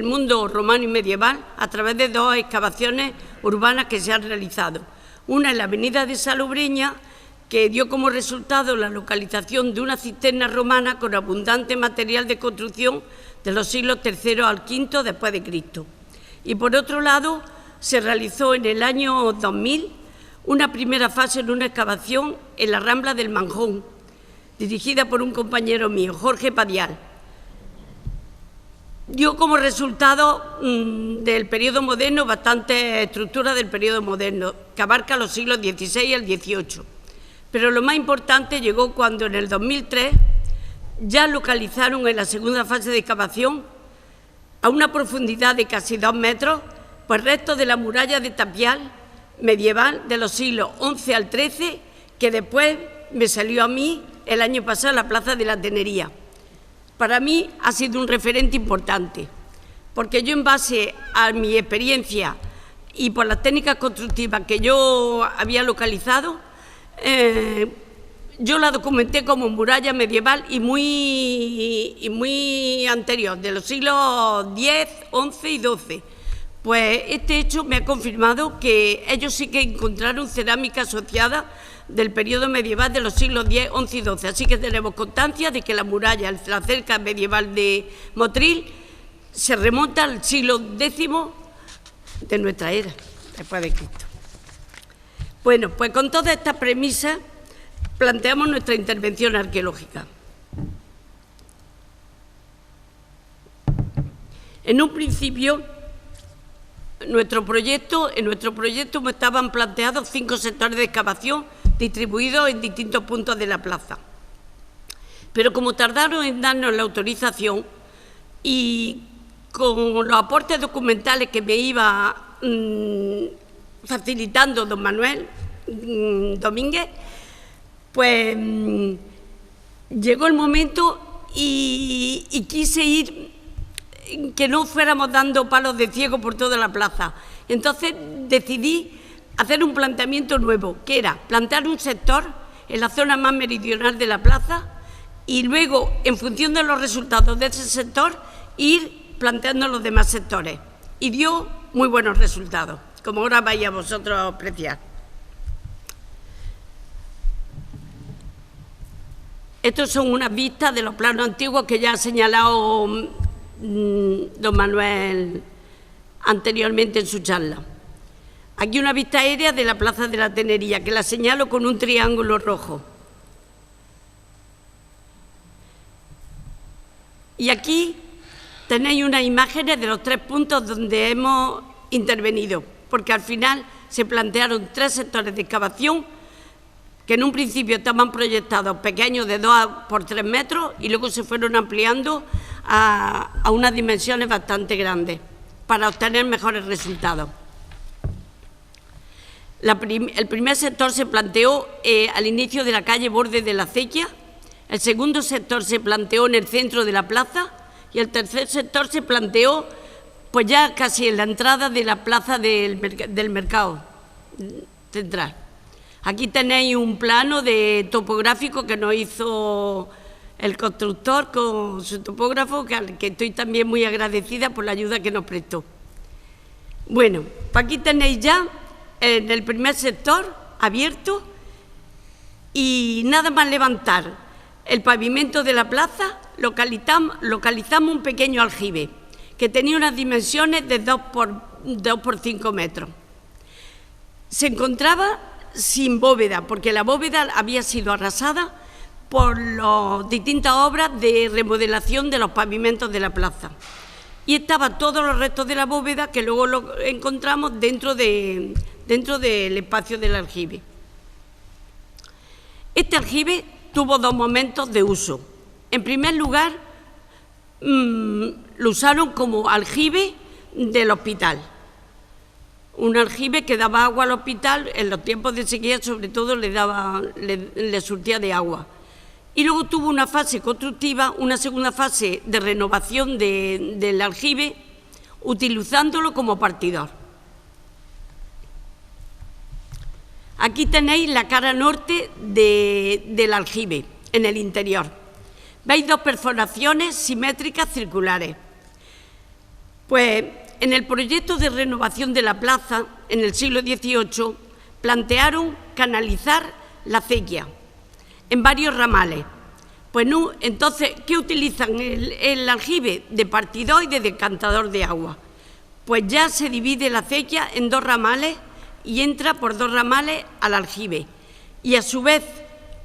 mundo romano y medieval a través de dos excavaciones urbanas que se han realizado. Una en la avenida de Salobreña, que dio como resultado la localización de una cisterna romana con abundante material de construcción de los siglos III al V después de Cristo. Y por otro lado, se realizó en el año 2000 una primera fase en una excavación en la Rambla del Manjón, dirigida por un compañero mío, Jorge Padial. dio como resultado del periodo moderno bastante estructura del periodo moderno, que abarca los siglos XVI al XVIII. Pero lo más importante llegó cuando en el 2003 ya localizaron en la segunda fase de excavación, a una profundidad de casi 2 metros, pues restos de la muralla de tapial medieval de los siglos XI al XIII, que después me salió a mí el año pasado en la Plaza de la Tenería. Para mí ha sido un referente importante, porque yo, en base a mi experiencia y por las técnicas constructivas que yo había localizado, yo la documenté como muralla medieval y muy anterior, de los siglos X, XI y XII. Pues este hecho me ha confirmado que ellos sí que encontraron cerámica asociada del periodo medieval de los siglos X, XI y XII. Así que tenemos constancia de que la muralla, la cerca medieval de Motril, se remonta al siglo X de nuestra era, después de Cristo. Bueno, pues con todas estas premisas planteamos nuestra intervención arqueológica. En un principio, en nuestro proyecto estaban planteados 5 sectores de excavación distribuidos en distintos puntos de la plaza. Pero como tardaron en darnos la autorización y con los aportes documentales que me iba facilitando don Manuel Domínguez, pues llegó el momento y quise ir, que no fuéramos dando palos de ciego por toda la plaza. Entonces decidí hacer un planteamiento nuevo, que era plantear un sector en la zona más meridional de la plaza y luego, en función de los resultados de ese sector, ir planteando los demás sectores. Y dio muy buenos resultados, como ahora vais a vosotros a apreciar. Estos son unas vistas de los planos antiguos que ya ha señalado don Manuel anteriormente en su charla. Aquí una vista aérea de la Plaza de la Tenería, que la señalo con un triángulo rojo. Y aquí tenéis unas imágenes de los 3 puntos donde hemos intervenido, porque al final se plantearon 3 sectores de excavación que en un principio estaban proyectados pequeños de 2 por 3 metros y luego se fueron ampliando a unas dimensiones bastante grandes para obtener mejores resultados. El primer sector se planteó al inicio de la calle Borde de la Acequia, el segundo sector se planteó en el centro de la plaza y el tercer sector se planteó pues ya casi en la entrada de la plaza del mercado central. Aquí tenéis un plano topográfico que nos hizo el constructor con su topógrafo, que estoy también muy agradecida por la ayuda que nos prestó. Bueno, pues aquí tenéis ya en el primer sector abierto y nada más levantar el pavimento de la plaza, localizamos un pequeño aljibe que tenía unas dimensiones de 2 por 5 metros. Se encontraba sin bóveda, porque la bóveda había sido arrasada por las distintas obras de remodelación de los pavimentos de la plaza. Y estaban todos los restos de la bóveda que luego lo encontramos dentro del espacio del aljibe. Este aljibe tuvo 2 momentos de uso. En primer lugar, lo usaron como aljibe del hospital. Un aljibe que daba agua al hospital, en los tiempos de sequía sobre todo le surtía de agua. Y luego tuvo una fase constructiva, una segunda fase de renovación del aljibe, utilizándolo como partidor. Aquí tenéis la cara norte del aljibe, en el interior. Veis 2 perforaciones simétricas circulares. Pues en el proyecto de renovación de la plaza, en el siglo XVIII, plantearon canalizar la acequia en varios ramales. Pues no, entonces, ¿qué utilizan el aljibe? De partidor y de decantador de agua. Pues ya se divide la acequia en 2 ramales y entra por 2 ramales al aljibe. Y a su vez,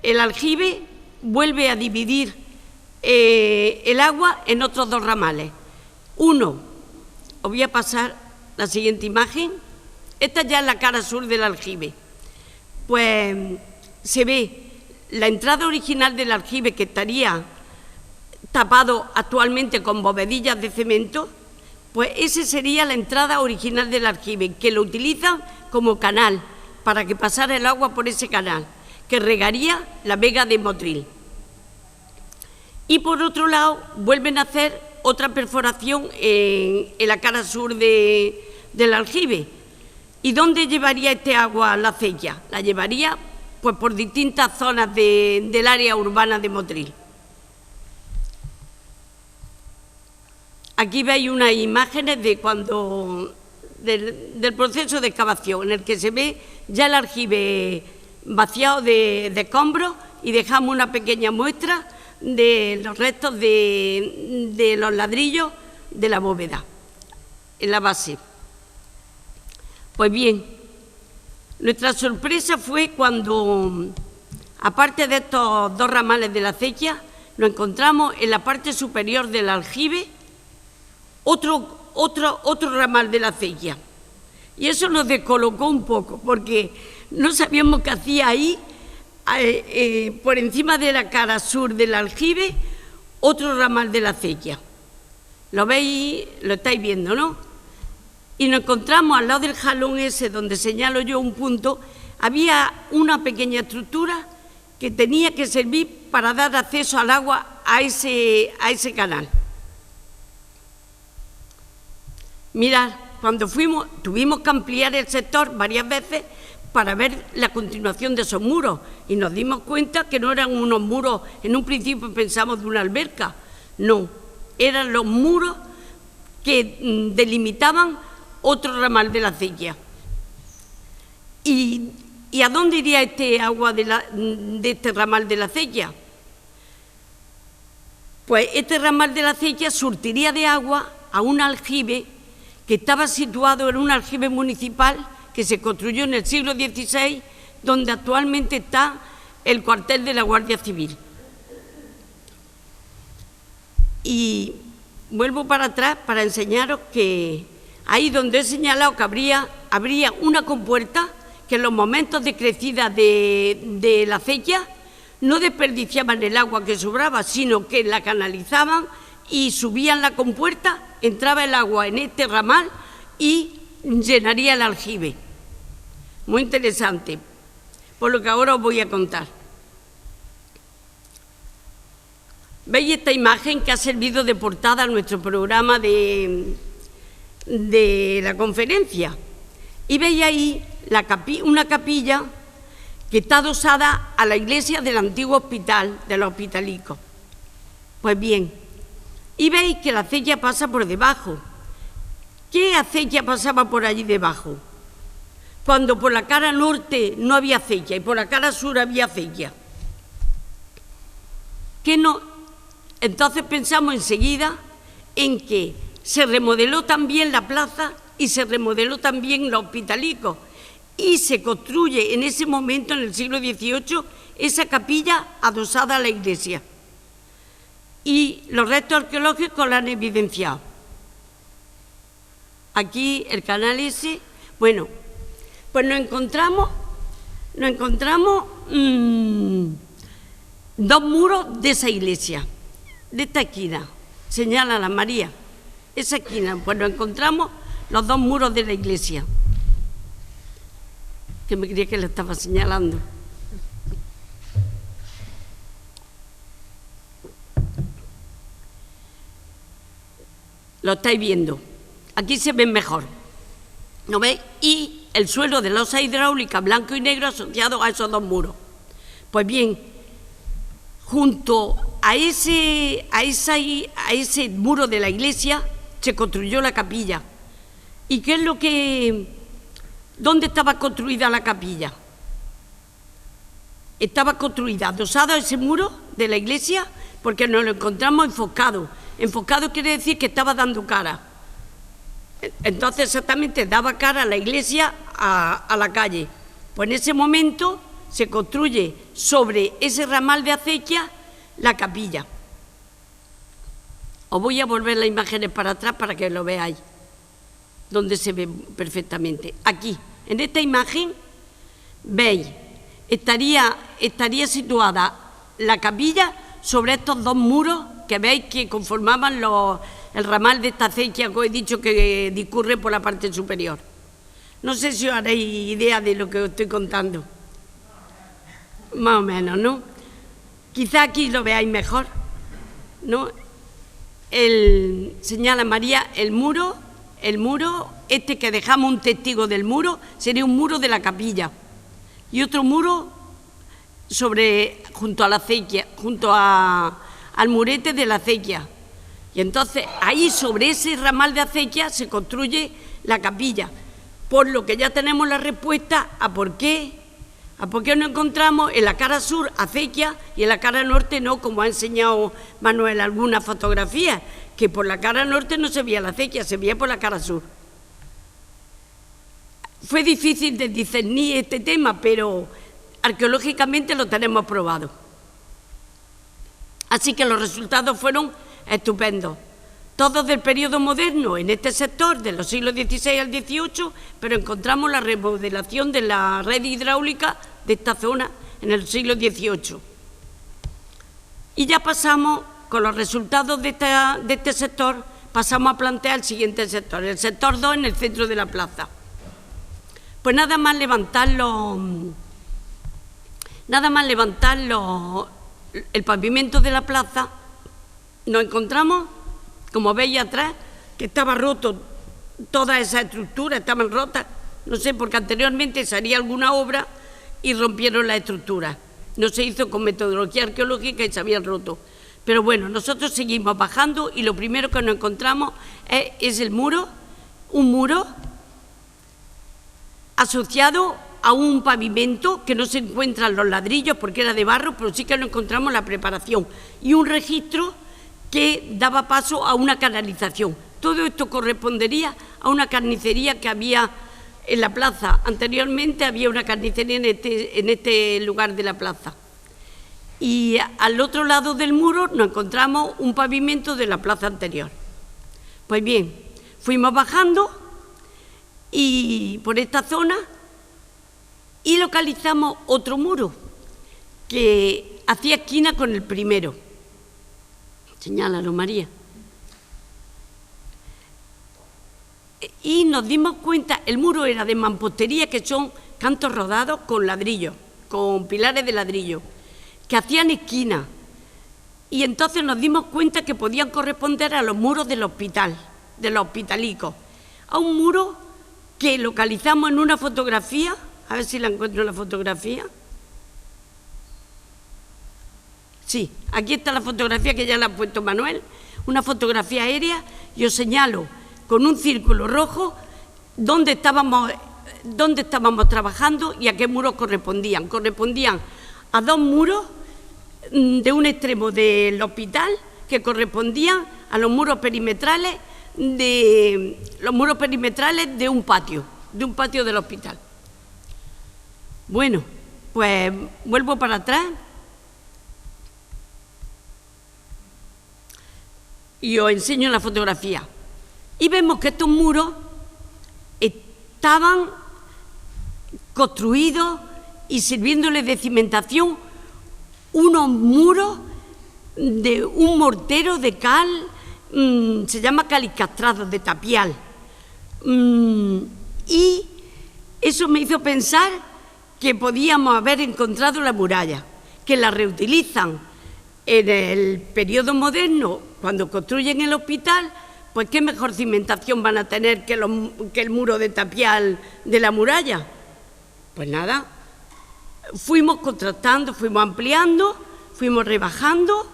el aljibe vuelve a dividir el agua en otros 2 ramales. Uno, os voy a pasar la siguiente imagen. Esta ya es la cara sur del aljibe. Pues se ve la entrada original del aljibe, que estaría tapado actualmente con bovedillas de cemento. Pues esa sería la entrada original del aljibe, que lo utilizan como canal para que pasara el agua por ese canal, que regaría la vega de Motril. Y por otro lado, vuelven a hacer otra perforación en la cara sur del aljibe. ¿Y dónde llevaría este agua la acequia? La llevaría pues por distintas zonas del área urbana de Motril. Aquí veis unas imágenes de del proceso de excavación, en el que se ve ya el aljibe vaciado de escombros, y dejamos una pequeña muestra de los restos de los ladrillos de la bóveda en la base. Pues bien, nuestra sorpresa fue cuando, aparte de estos dos ramales de la acequia, nos encontramos en la parte superior del aljibe otro ramal de la acequia. Y eso nos descolocó un poco, porque no sabíamos qué hacía ahí, por encima de la cara sur del aljibe, otro ramal de la acequia. Lo veis, lo estáis viendo, ¿no? Y nos encontramos al lado del jalón ese, donde señalo yo un punto, había una pequeña estructura que tenía que servir para dar acceso al agua a ese canal. Mirad, cuando fuimos, tuvimos que ampliar el sector varias veces para ver la continuación de esos muros, y nos dimos cuenta que no eran unos muros, en un principio pensamos de una alberca, no, eran los muros que delimitaban otro ramal de la acequia. ¿Y a dónde iría este agua de este ramal de la acequia? Pues este ramal de la acequia surtiría de agua a un aljibe que estaba situado en un aljibe municipal que se construyó en el siglo XVI, donde actualmente está el cuartel de la Guardia Civil. Y vuelvo para atrás para enseñaros que ahí donde he señalado que habría una compuerta que en los momentos de crecida de la acequia no desperdiciaban el agua que sobraba, sino que la canalizaban y subían la compuerta, entraba el agua en este ramal y llenaría el aljibe. Muy interesante, por lo que ahora os voy a contar. ¿Veis esta imagen que ha servido de portada a nuestro programa de la conferencia? Y veis ahí una capilla que está adosada a la iglesia del antiguo hospital, de los Hospitalicos. Pues bien, y veis que la acequia pasa por debajo. ¿Qué acequia pasaba por allí debajo? Cuando por la cara norte no había acequia y por la cara sur había acequia. Entonces pensamos enseguida en que se remodeló también la plaza y se remodeló también los Hospitalicos, y se construye en ese momento, en el siglo XVIII, esa capilla adosada a la iglesia. Y los restos arqueológicos la han evidenciado. Aquí el canal ese, bueno, pues nos encontramos dos muros de esa iglesia, de esta esquina, señala la María, esa esquina, pues nos encontramos los dos muros de la iglesia, que me creía que le estaba señalando. Lo estáis viendo. Aquí se ven mejor. ¿No veis? Y el suelo de losa hidráulica blanco y negro asociado a esos dos muros. Pues bien, junto a ese muro de la iglesia se construyó la capilla. ¿Y qué es lo que... ¿Dónde estaba construida la capilla? Estaba construida adosada a ese muro de la iglesia porque nos lo encontramos enfocado. Enfocado quiere decir que estaba dando cara. Entonces exactamente daba cara a la iglesia a la calle. Pues en ese momento se construye sobre ese ramal de acequia la capilla. Os voy a volver las imágenes para atrás para que lo veáis, donde se ve perfectamente. Aquí, en esta imagen, veis, estaría situada la capilla sobre estos dos muros que veis que conformaban el ramal de esta acequia que os he dicho que discurre por la parte superior. No sé si os haréis idea de lo que os estoy contando. Más o menos, ¿no? Quizá aquí lo veáis mejor, ¿no? Señala María, el muro, este que dejamos un testigo del muro, sería un muro de la capilla. Y otro muro junto a la acequia, junto al murete de la acequia. Y entonces ahí sobre ese ramal de acequia se construye la capilla. Por lo que ya tenemos la respuesta a por qué nos encontramos en la cara sur acequia y en la cara norte no, como ha enseñado Manuel algunas fotografías, que por la cara norte no se veía la acequia, se veía por la cara sur. Fue difícil de discernir este tema, pero arqueológicamente lo tenemos probado. Así que los resultados fueron estupendos. Todos del periodo moderno en este sector, de los siglos XVI al XVIII, pero encontramos la remodelación de la red hidráulica de esta zona en el siglo XVIII. Y ya pasamos, con los resultados de este sector, pasamos a plantear el siguiente sector, el sector 2 en el centro de la plaza. Pues nada más levantar el pavimento de la plaza, nos encontramos, como veis atrás, que estaba roto, todas esas estructuras estaban rotas, no sé, porque anteriormente se haría alguna obra y rompieron las estructuras. No se hizo con metodología arqueológica y se habían roto. Pero bueno, nosotros seguimos bajando y lo primero que nos encontramos es el muro, un muro asociado a un pavimento que no se encuentran los ladrillos porque era de barro, pero sí que nos encontramos la preparación y un registro que daba paso a una canalización. Todo esto correspondería a una carnicería que había en la plaza. Anteriormente había una carnicería en este lugar de la plaza. Y al otro lado del muro nos encontramos un pavimento de la plaza anterior. Pues bien, fuimos bajando y por esta zona y localizamos otro muro que hacía esquina con el primero. Señálalo, María. Y nos dimos cuenta, el muro era de mampostería, que son cantos rodados con ladrillo, con pilares de ladrillo, que hacían esquina. Y entonces nos dimos cuenta que podían corresponder a los muros del hospital, de los hospitalicos, a un muro que localizamos en una fotografía, a ver si la encuentro en la fotografía. Sí, aquí está la fotografía que ya la ha puesto Manuel, una fotografía aérea, y os señalo con un círculo rojo dónde estábamos trabajando y a qué muros correspondían. Correspondían a dos muros de un extremo del hospital que correspondían a los muros perimetrales de un patio del hospital. Bueno, pues vuelvo para atrás y os enseño la fotografía. Y vemos que estos muros estaban construidos y sirviéndoles de cimentación unos muros de un mortero de cal, se llama calicastrado, de tapial. Y eso me hizo pensar que podíamos haber encontrado la muralla, que la reutilizan en el periodo moderno, cuando construyen el hospital, pues qué mejor cimentación van a tener que el muro de tapial de la muralla. Pues nada, fuimos contrastando, fuimos ampliando, fuimos rebajando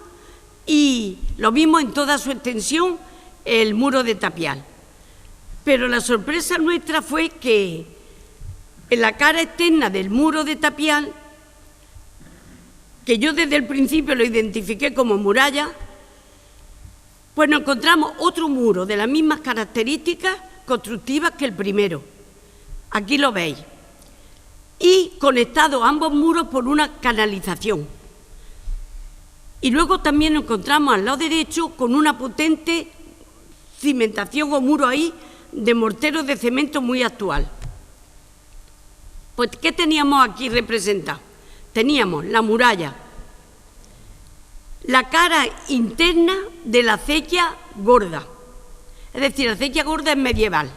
y lo vimos en toda su extensión, el muro de tapial. Pero la sorpresa nuestra fue que en la cara externa del muro de tapial, que yo desde el principio lo identifiqué como muralla, pues nos encontramos otro muro de las mismas características constructivas que el primero. Aquí lo veis. Y conectados ambos muros por una canalización. Y luego también nos encontramos al lado derecho con una potente cimentación o muro ahí de mortero de cemento muy actual. Pues, ¿qué teníamos aquí representado? Teníamos la muralla, la cara interna de la acequia gorda. Es decir, la acequia gorda es medieval.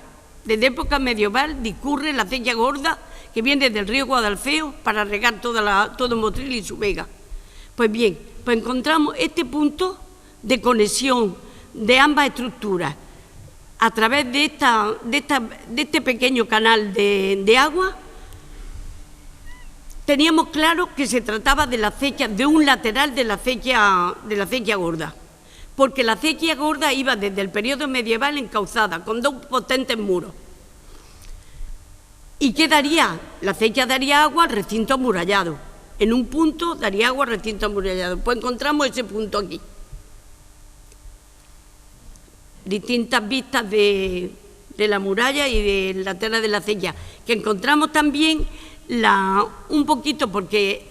Desde época medieval discurre la acequia gorda que viene del río Guadalfeo para regar todo Motril y su vega. Pues bien, pues encontramos este punto de conexión de ambas estructuras a través de este pequeño canal de agua. Teníamos claro que se trataba de la acequia, de un lateral de la acequia gorda, porque la acequia gorda iba desde el periodo medieval encauzada, con dos potentes muros. ¿Y qué daría? La acequia daría agua al recinto amurallado. En un punto daría agua al recinto amurallado. Pues encontramos ese punto aquí. Distintas vistas de la muralla y de la tela de la acequia, que encontramos también un poquito porque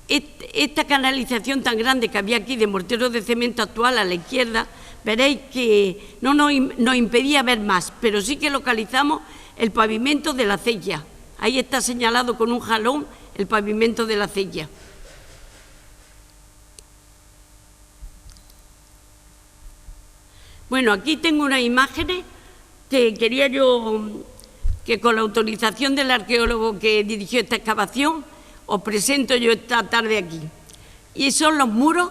esta canalización tan grande que había aquí de mortero de cemento actual a la izquierda, veréis que no nos impedía ver más, pero sí que localizamos el pavimento de la acequia. Ahí está señalado con un jalón el pavimento de la acequia. Bueno, aquí tengo unas imágenes que quería yo, que con la autorización del arqueólogo que dirigió esta excavación, os presento yo esta tarde aquí. Y son los muros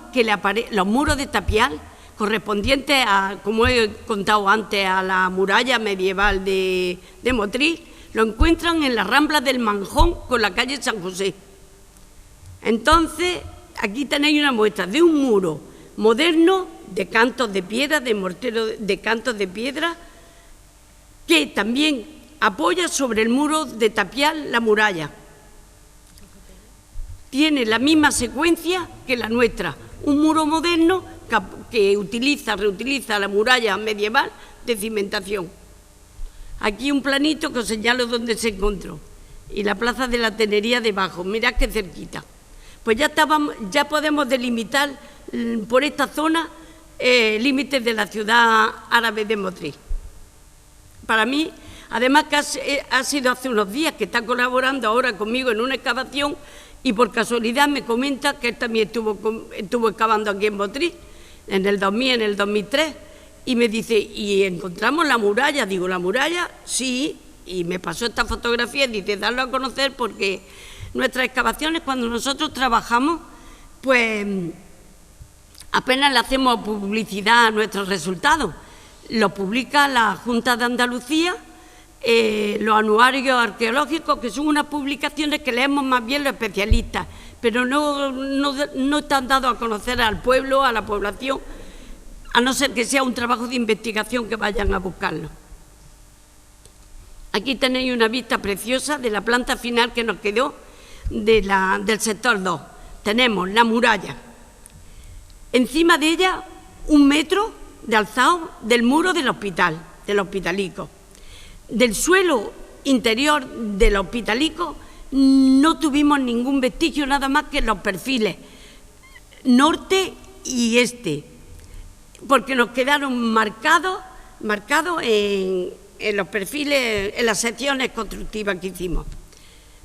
los muros de tapial correspondientes a, como he contado antes, a la muralla medieval de Motril. Lo encuentran en las ramblas del Manjón con la calle San José. Entonces, aquí tenéis una muestra de un muro moderno de cantos de piedra, de mortero de cantos de piedra, que también apoya sobre el muro de tapial la muralla. Tiene la misma secuencia que la nuestra, un muro moderno que reutiliza la muralla medieval de cimentación. Aquí un planito que os señalo dónde se encontró, y la plaza de la Tenería debajo, mirad qué cerquita. Pues ya podemos delimitar por esta zona límites de la ciudad árabe de Motril. Para mí, además que ha sido hace unos días que está colaborando ahora conmigo en una excavación y por casualidad me comenta que él también estuvo excavando aquí en Motril en el 2000, en el 2003, y me dice, ¿y encontramos la muralla? Digo, ¿la muralla? Sí, y me pasó esta fotografía y dice, darlo a conocer porque nuestras excavaciones, cuando nosotros trabajamos, pues apenas le hacemos publicidad a nuestros resultados. Lo publica la Junta de Andalucía, los anuarios arqueológicos, que son unas publicaciones que leemos más bien los especialistas, pero no están dados a conocer al pueblo, a la población, a no ser que sea un trabajo de investigación que vayan a buscarlo. Aquí tenéis una vista preciosa de la planta final que nos quedó del sector 2. Tenemos la muralla. Encima de ella, 1 metro de alzado del muro del hospital, del Hospitalico. Del suelo interior del Hospitalico no tuvimos ningún vestigio, nada más que los perfiles norte y este, porque nos quedaron marcados en los perfiles, en las secciones constructivas que hicimos.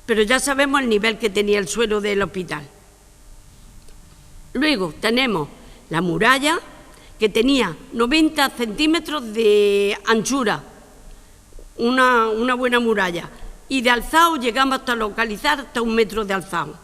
Pero ya sabemos el nivel que tenía el suelo del hospital. Luego tenemos la muralla, que tenía 90 centímetros de anchura, una buena muralla, y de alzado llegamos hasta localizar hasta 1 metro de alzado.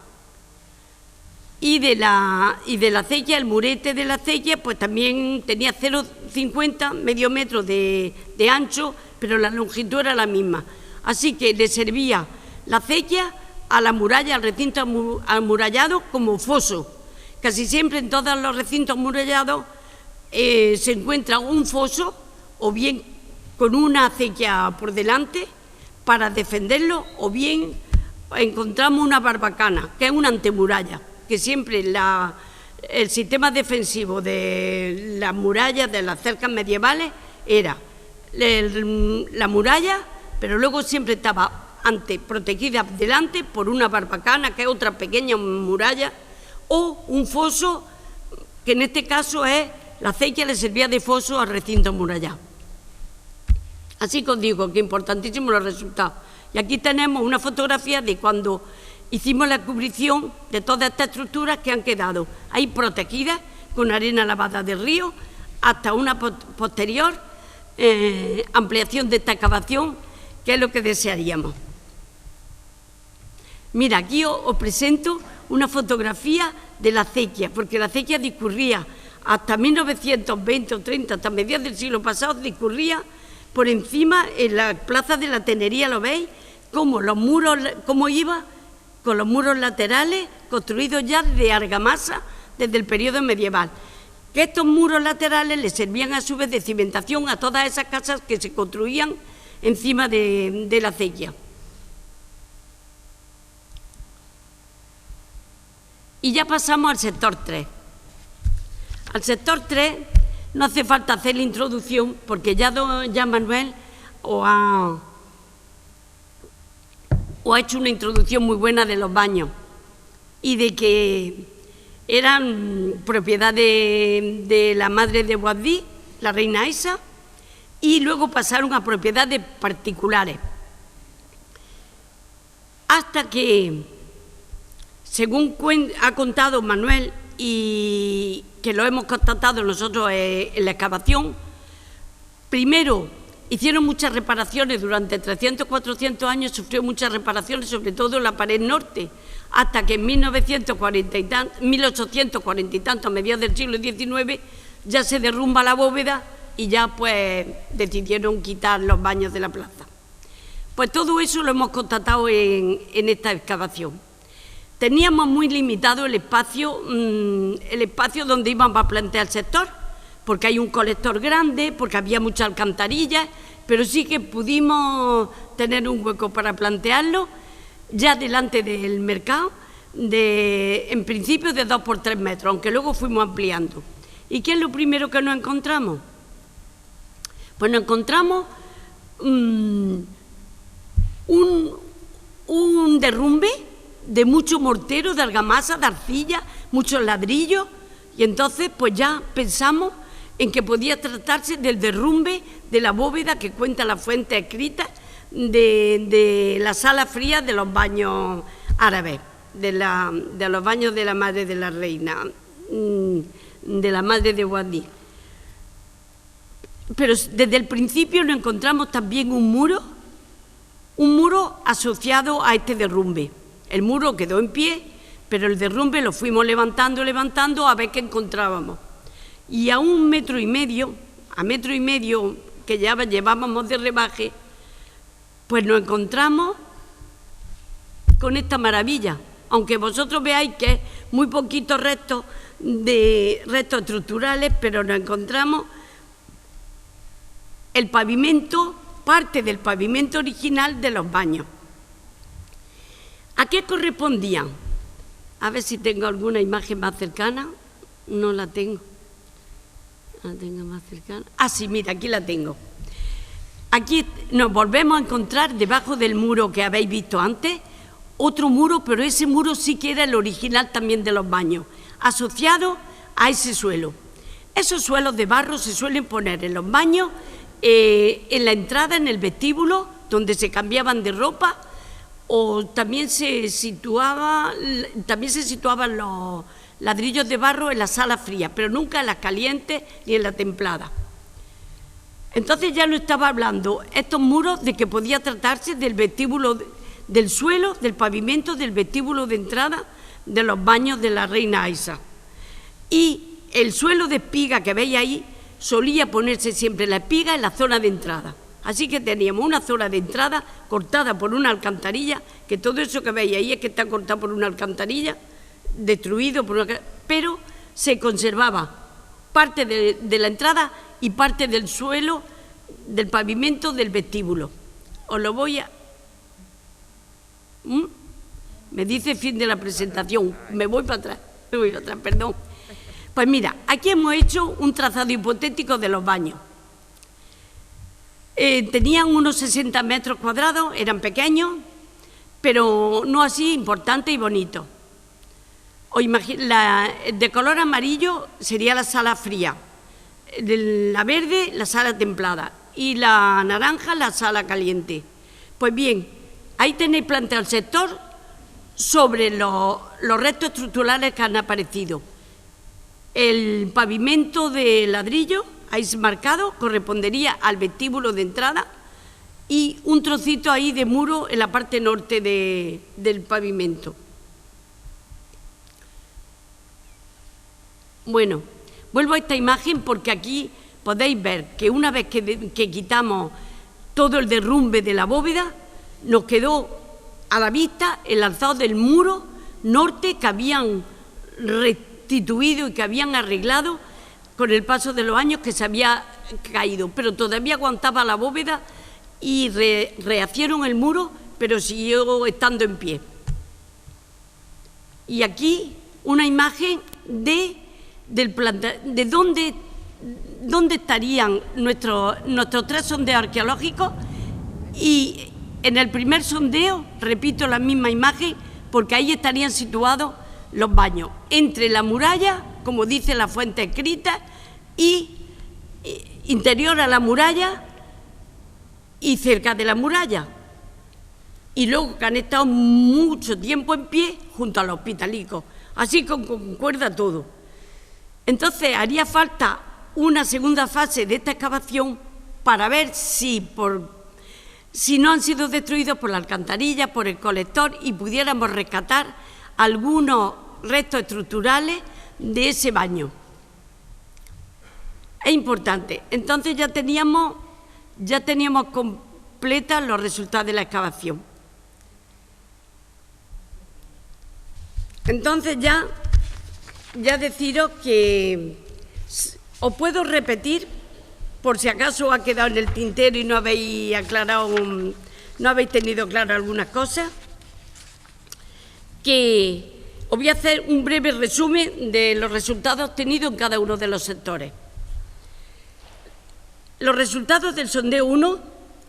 Y de la acequia, el murete de la acequia, pues también tenía 0,50, medio metro de ancho, pero la longitud era la misma. Así que le servía la acequia a la muralla, al recinto amurallado, como foso. Casi siempre en todos los recintos amurallados se encuentra un foso, o bien con una acequia por delante para defenderlo, o bien encontramos una barbacana, que es una antemuralla, que siempre el sistema defensivo de las murallas, de las cercas medievales, era la muralla, pero luego siempre estaba protegida delante por una barbacana, que es otra pequeña muralla, o un foso, que en este caso la acequia le servía de foso al recinto amurallado. Así que os digo que importantísimos los resultados. Y aquí tenemos una fotografía de cuando hicimos la cubrición de todas estas estructuras que han quedado ahí protegidas con arena lavada del río, hasta una posterior ampliación de esta excavación, que es lo que desearíamos. Mira, aquí os presento una fotografía de la acequia, porque la acequia discurría hasta 1920 o 30, hasta mediados del siglo pasado, discurría por encima en la plaza de la Tenería, ¿lo veis? Cómo los muros, cómo iba con los muros laterales construidos ya de argamasa desde el periodo medieval. Que estos muros laterales le servían a su vez de cimentación a todas esas casas que se construían encima de la acequia. Y ya pasamos al sector 3. Al sector 3 no hace falta hacer la introducción, porque ya Manuel os ha hecho una introducción muy buena de los baños y de que eran propiedad de la madre de Boabdil, la reina Aisha, y luego pasaron a propiedad de particulares. Hasta que, según ha contado Manuel, y que lo hemos constatado nosotros en la excavación, primero hicieron muchas reparaciones durante 300 o 400 años, sufrió muchas reparaciones, sobre todo en la pared norte, hasta que en 1840 y tanto, a mediados del siglo XIX, ya se derrumba la bóveda y ya pues decidieron quitar los baños de la plaza. Pues todo eso lo hemos constatado en esta excavación. Teníamos muy limitado el espacio donde íbamos a plantear el sector, porque hay un colector grande, porque había muchas alcantarillas, pero sí que pudimos tener un hueco para plantearlo ya delante del mercado, en principio de 2 por 3 metros, aunque luego fuimos ampliando. ¿Y qué es lo primero que nos encontramos? Pues nos encontramos un derrumbe de mucho mortero, de argamasa, de arcilla, muchos ladrillos, y entonces pues ya pensamos en que podía tratarse del derrumbe de la bóveda que cuenta la fuente escrita de la sala fría de los baños árabes, de los baños de la madre de la reina, de la madre de Boabdil. Pero desde el principio nos encontramos también un muro asociado a este derrumbe. El muro quedó en pie, pero el derrumbe lo fuimos levantando a ver qué encontrábamos. Y a 1,5 metros, a 1,5 metros que ya llevábamos de rebaje, pues nos encontramos con esta maravilla. Aunque vosotros veáis que es muy poquitos restos estructurales, pero nos encontramos el pavimento, parte del pavimento original de los baños. ¿A qué correspondían? A ver si tengo alguna imagen más cercana. No la tengo. La tengo más cercana. Ah, sí, mira, aquí la tengo. Aquí nos volvemos a encontrar debajo del muro que habéis visto antes, otro muro, pero ese muro sí que era el original también de los baños, asociado a ese suelo. Esos suelos de barro se suelen poner en los baños, en la entrada, en el vestíbulo, donde se cambiaban de ropa, o también se situaban los ladrillos de barro en la sala fría, pero nunca en las calientes ni en la templada. Entonces ya no estaba hablando estos muros de que podía tratarse del vestíbulo, del suelo, del pavimento, del vestíbulo de entrada de los baños de la reina Aisha. Y el suelo de espiga que veis ahí solía ponerse siempre la espiga en la zona de entrada. Así que teníamos una zona de entrada cortada por una alcantarilla, que todo eso que veis ahí es que está cortado por una alcantarilla, destruido por una, pero se conservaba parte de la entrada y parte del suelo, del pavimento del vestíbulo. Os lo voy a... Me dice fin de la presentación, me voy para atrás, perdón. Pues mira, aquí hemos hecho un trazado hipotético de los baños. Tenían unos 60 metros cuadrados, eran pequeños, pero no así importantes y bonitos. De color amarillo sería la sala fría, la verde la sala templada y la naranja la sala caliente. Pues bien, ahí tenéis planteado el sector sobre los restos estructurales que han aparecido. El pavimento de ladrillo, ahí marcado, correspondería al vestíbulo de entrada y un trocito ahí de muro en la parte norte del pavimento. Bueno, vuelvo a esta imagen porque aquí podéis ver que una vez que quitamos todo el derrumbe de la bóveda, nos quedó a la vista el alzado del muro norte que habían restituido y que habían arreglado con el paso de los años, que se había caído, pero todavía aguantaba la bóveda y rehicieron el muro, pero siguió estando en pie. Y aquí una imagen de dónde estarían nuestros 3 sondeos arqueológicos, y en el primer sondeo, repito la misma imagen, porque ahí estarían situados los baños, entre la muralla, como dice la fuente escrita, y interior a la muralla y cerca de la muralla. Y luego que han estado mucho tiempo en pie junto a los hospitalicos, así que concuerda todo. Entonces haría falta una segunda fase de esta excavación para ver si no han sido destruidos por la alcantarilla, por el colector, y pudiéramos rescatar algunos restos estructurales de ese baño. Es importante. Entonces ya teníamos completas los resultados de la excavación. Entonces ya deciros que os puedo repetir, por si acaso ha quedado en el tintero y no habéis tenido claro algunas cosas, que os voy a hacer un breve resumen de los resultados obtenidos en cada uno de los sectores. Los resultados del sondeo 1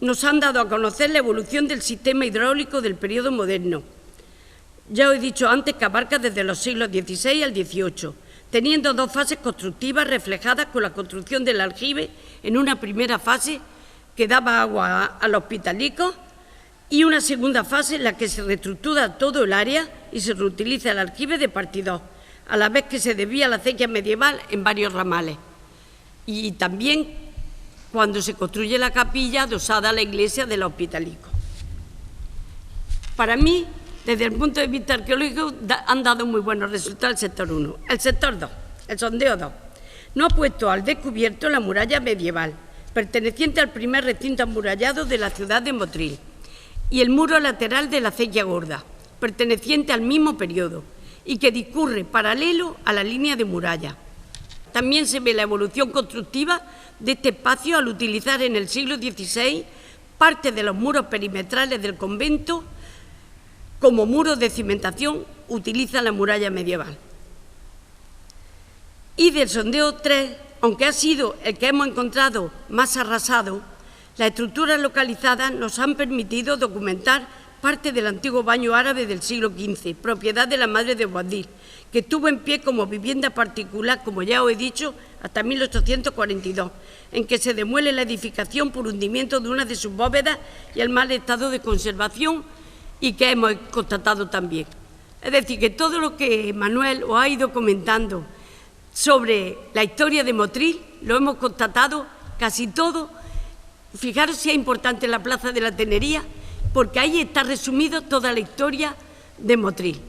nos han dado a conocer la evolución del sistema hidráulico del periodo moderno. Ya os he dicho antes que abarca desde los siglos XVI al XVIII, teniendo 2 fases constructivas reflejadas con la construcción del aljibe en una primera fase que daba agua a los hospitalicos y una segunda fase en la que se reestructura todo el área y se reutiliza el aljibe de partidor, a la vez que se desvía la acequia medieval en varios ramales. Y también cuando se construye la capilla adosada a la iglesia de los hospitalicos. Para mí, desde el punto de vista arqueológico, han dado muy buenos resultados el sector 1. El sector 2, el sondeo 2, no ha puesto al descubierto la muralla medieval, perteneciente al primer recinto amurallado de la ciudad de Motril, y el muro lateral de la acequia gorda, perteneciente al mismo periodo, y que discurre paralelo a la línea de muralla. También se ve la evolución constructiva de este espacio al utilizar en el siglo XVI parte de los muros perimetrales del convento. Como muro de cimentación utiliza la muralla medieval. Y del sondeo 3, aunque ha sido el que hemos encontrado más arrasado, las estructuras localizadas nos han permitido documentar parte del antiguo baño árabe del siglo XV, propiedad de la madre de Boabdil, que estuvo en pie como vivienda particular, como ya os he dicho, hasta 1842, en que se demuele la edificación por hundimiento de una de sus bóvedas y el mal estado de conservación, y que hemos constatado también. Es decir, que todo lo que Manuel os ha ido comentando sobre la historia de Motril, lo hemos constatado casi todo. Fijaros si es importante la Plaza de la Tenería, porque ahí está resumida toda la historia de Motril.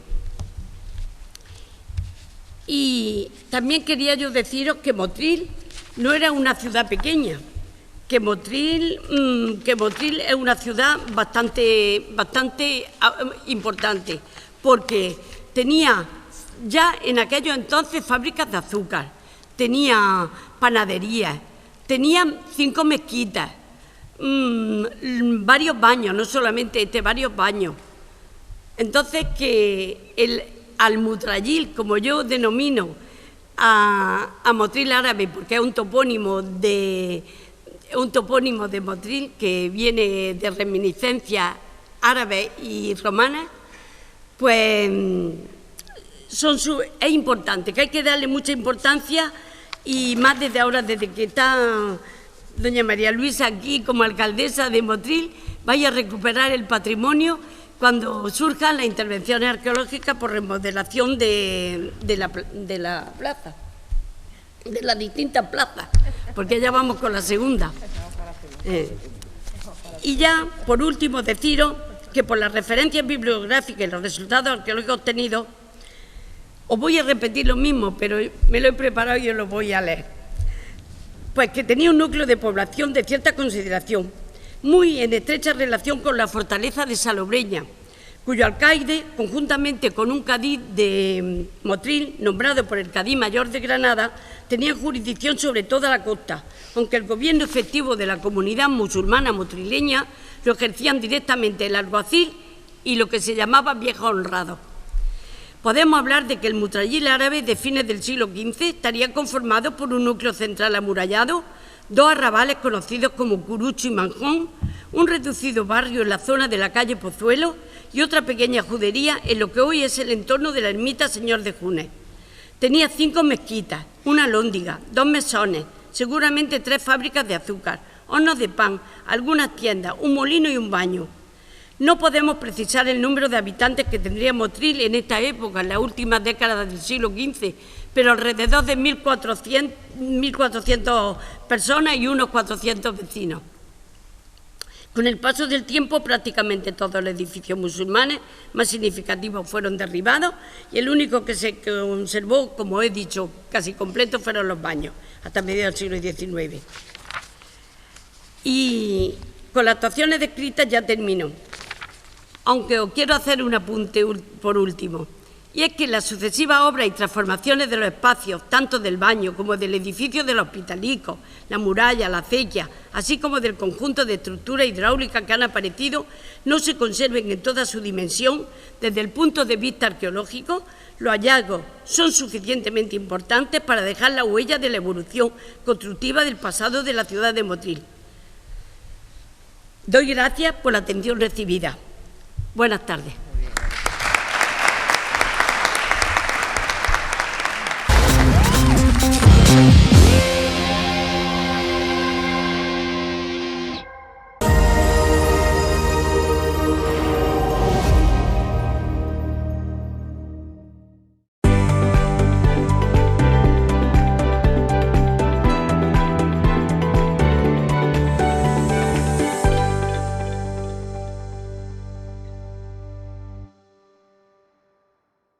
Y también quería yo deciros que Motril no era una ciudad pequeña, que Motril es una ciudad bastante importante, porque tenía ya en aquellos entonces fábricas de azúcar, tenía panaderías, tenía 5 mezquitas, varios baños, no solamente varios baños. Entonces que el Almutrayil, como yo denomino a Motril árabe, porque es un topónimo de Motril que viene de reminiscencias árabes y romanas, pues es importante, que hay que darle mucha importancia, y más desde ahora, desde que está doña María Luisa aquí como alcaldesa de Motril, vaya a recuperar el patrimonio cuando surjan las intervenciones arqueológicas por remodelación de la plaza, de las distintas plazas, porque ya vamos con la segunda. Y ya, por último, deciros que por las referencias bibliográficas y los resultados arqueológicos obtenidos, os voy a repetir lo mismo, pero me lo he preparado y os lo voy a leer. Pues que tenía un núcleo de población de cierta consideración, muy en estrecha relación con la fortaleza de Salobreña, cuyo alcaide, conjuntamente con un cadí de Motril, nombrado por el cadí mayor de Granada, tenía jurisdicción sobre toda la costa, aunque el gobierno efectivo de la comunidad musulmana motrileña lo ejercían directamente el alguacil y lo que se llamaba viejo honrado. Podemos hablar de que el Mutrayil árabe de fines del siglo XV estaría conformado por un núcleo central amurallado, dos arrabales conocidos como Curucho y Manjón, un reducido barrio en la zona de la calle Pozuelo y otra pequeña judería en lo que hoy es el entorno de la ermita Señor de Junes. Tenía 5 mezquitas, una alhóndiga, 2 mesones, seguramente 3 fábricas de azúcar, hornos de pan, algunas tiendas, un molino y un baño. No podemos precisar el número de habitantes que tendría Motril en esta época, en las últimas décadas del siglo XV, pero alrededor de 1.400 personas y unos 400 vecinos. Con el paso del tiempo, prácticamente todos los edificios musulmanes más significativos fueron derribados y el único que se conservó, como he dicho, casi completo, fueron los baños, hasta mediados del siglo XIX. Y con las actuaciones descritas ya termino, aunque os quiero hacer un apunte por último, y es que las sucesivas obras y transformaciones de los espacios, tanto del baño como del edificio del Hospitalico, la muralla, la acequia, así como del conjunto de estructuras hidráulicas que han aparecido, no se conserven en toda su dimensión. Desde el punto de vista arqueológico, los hallazgos son suficientemente importantes para dejar la huella de la evolución constructiva del pasado de la ciudad de Motril. Doy gracias por la atención recibida. Buenas tardes.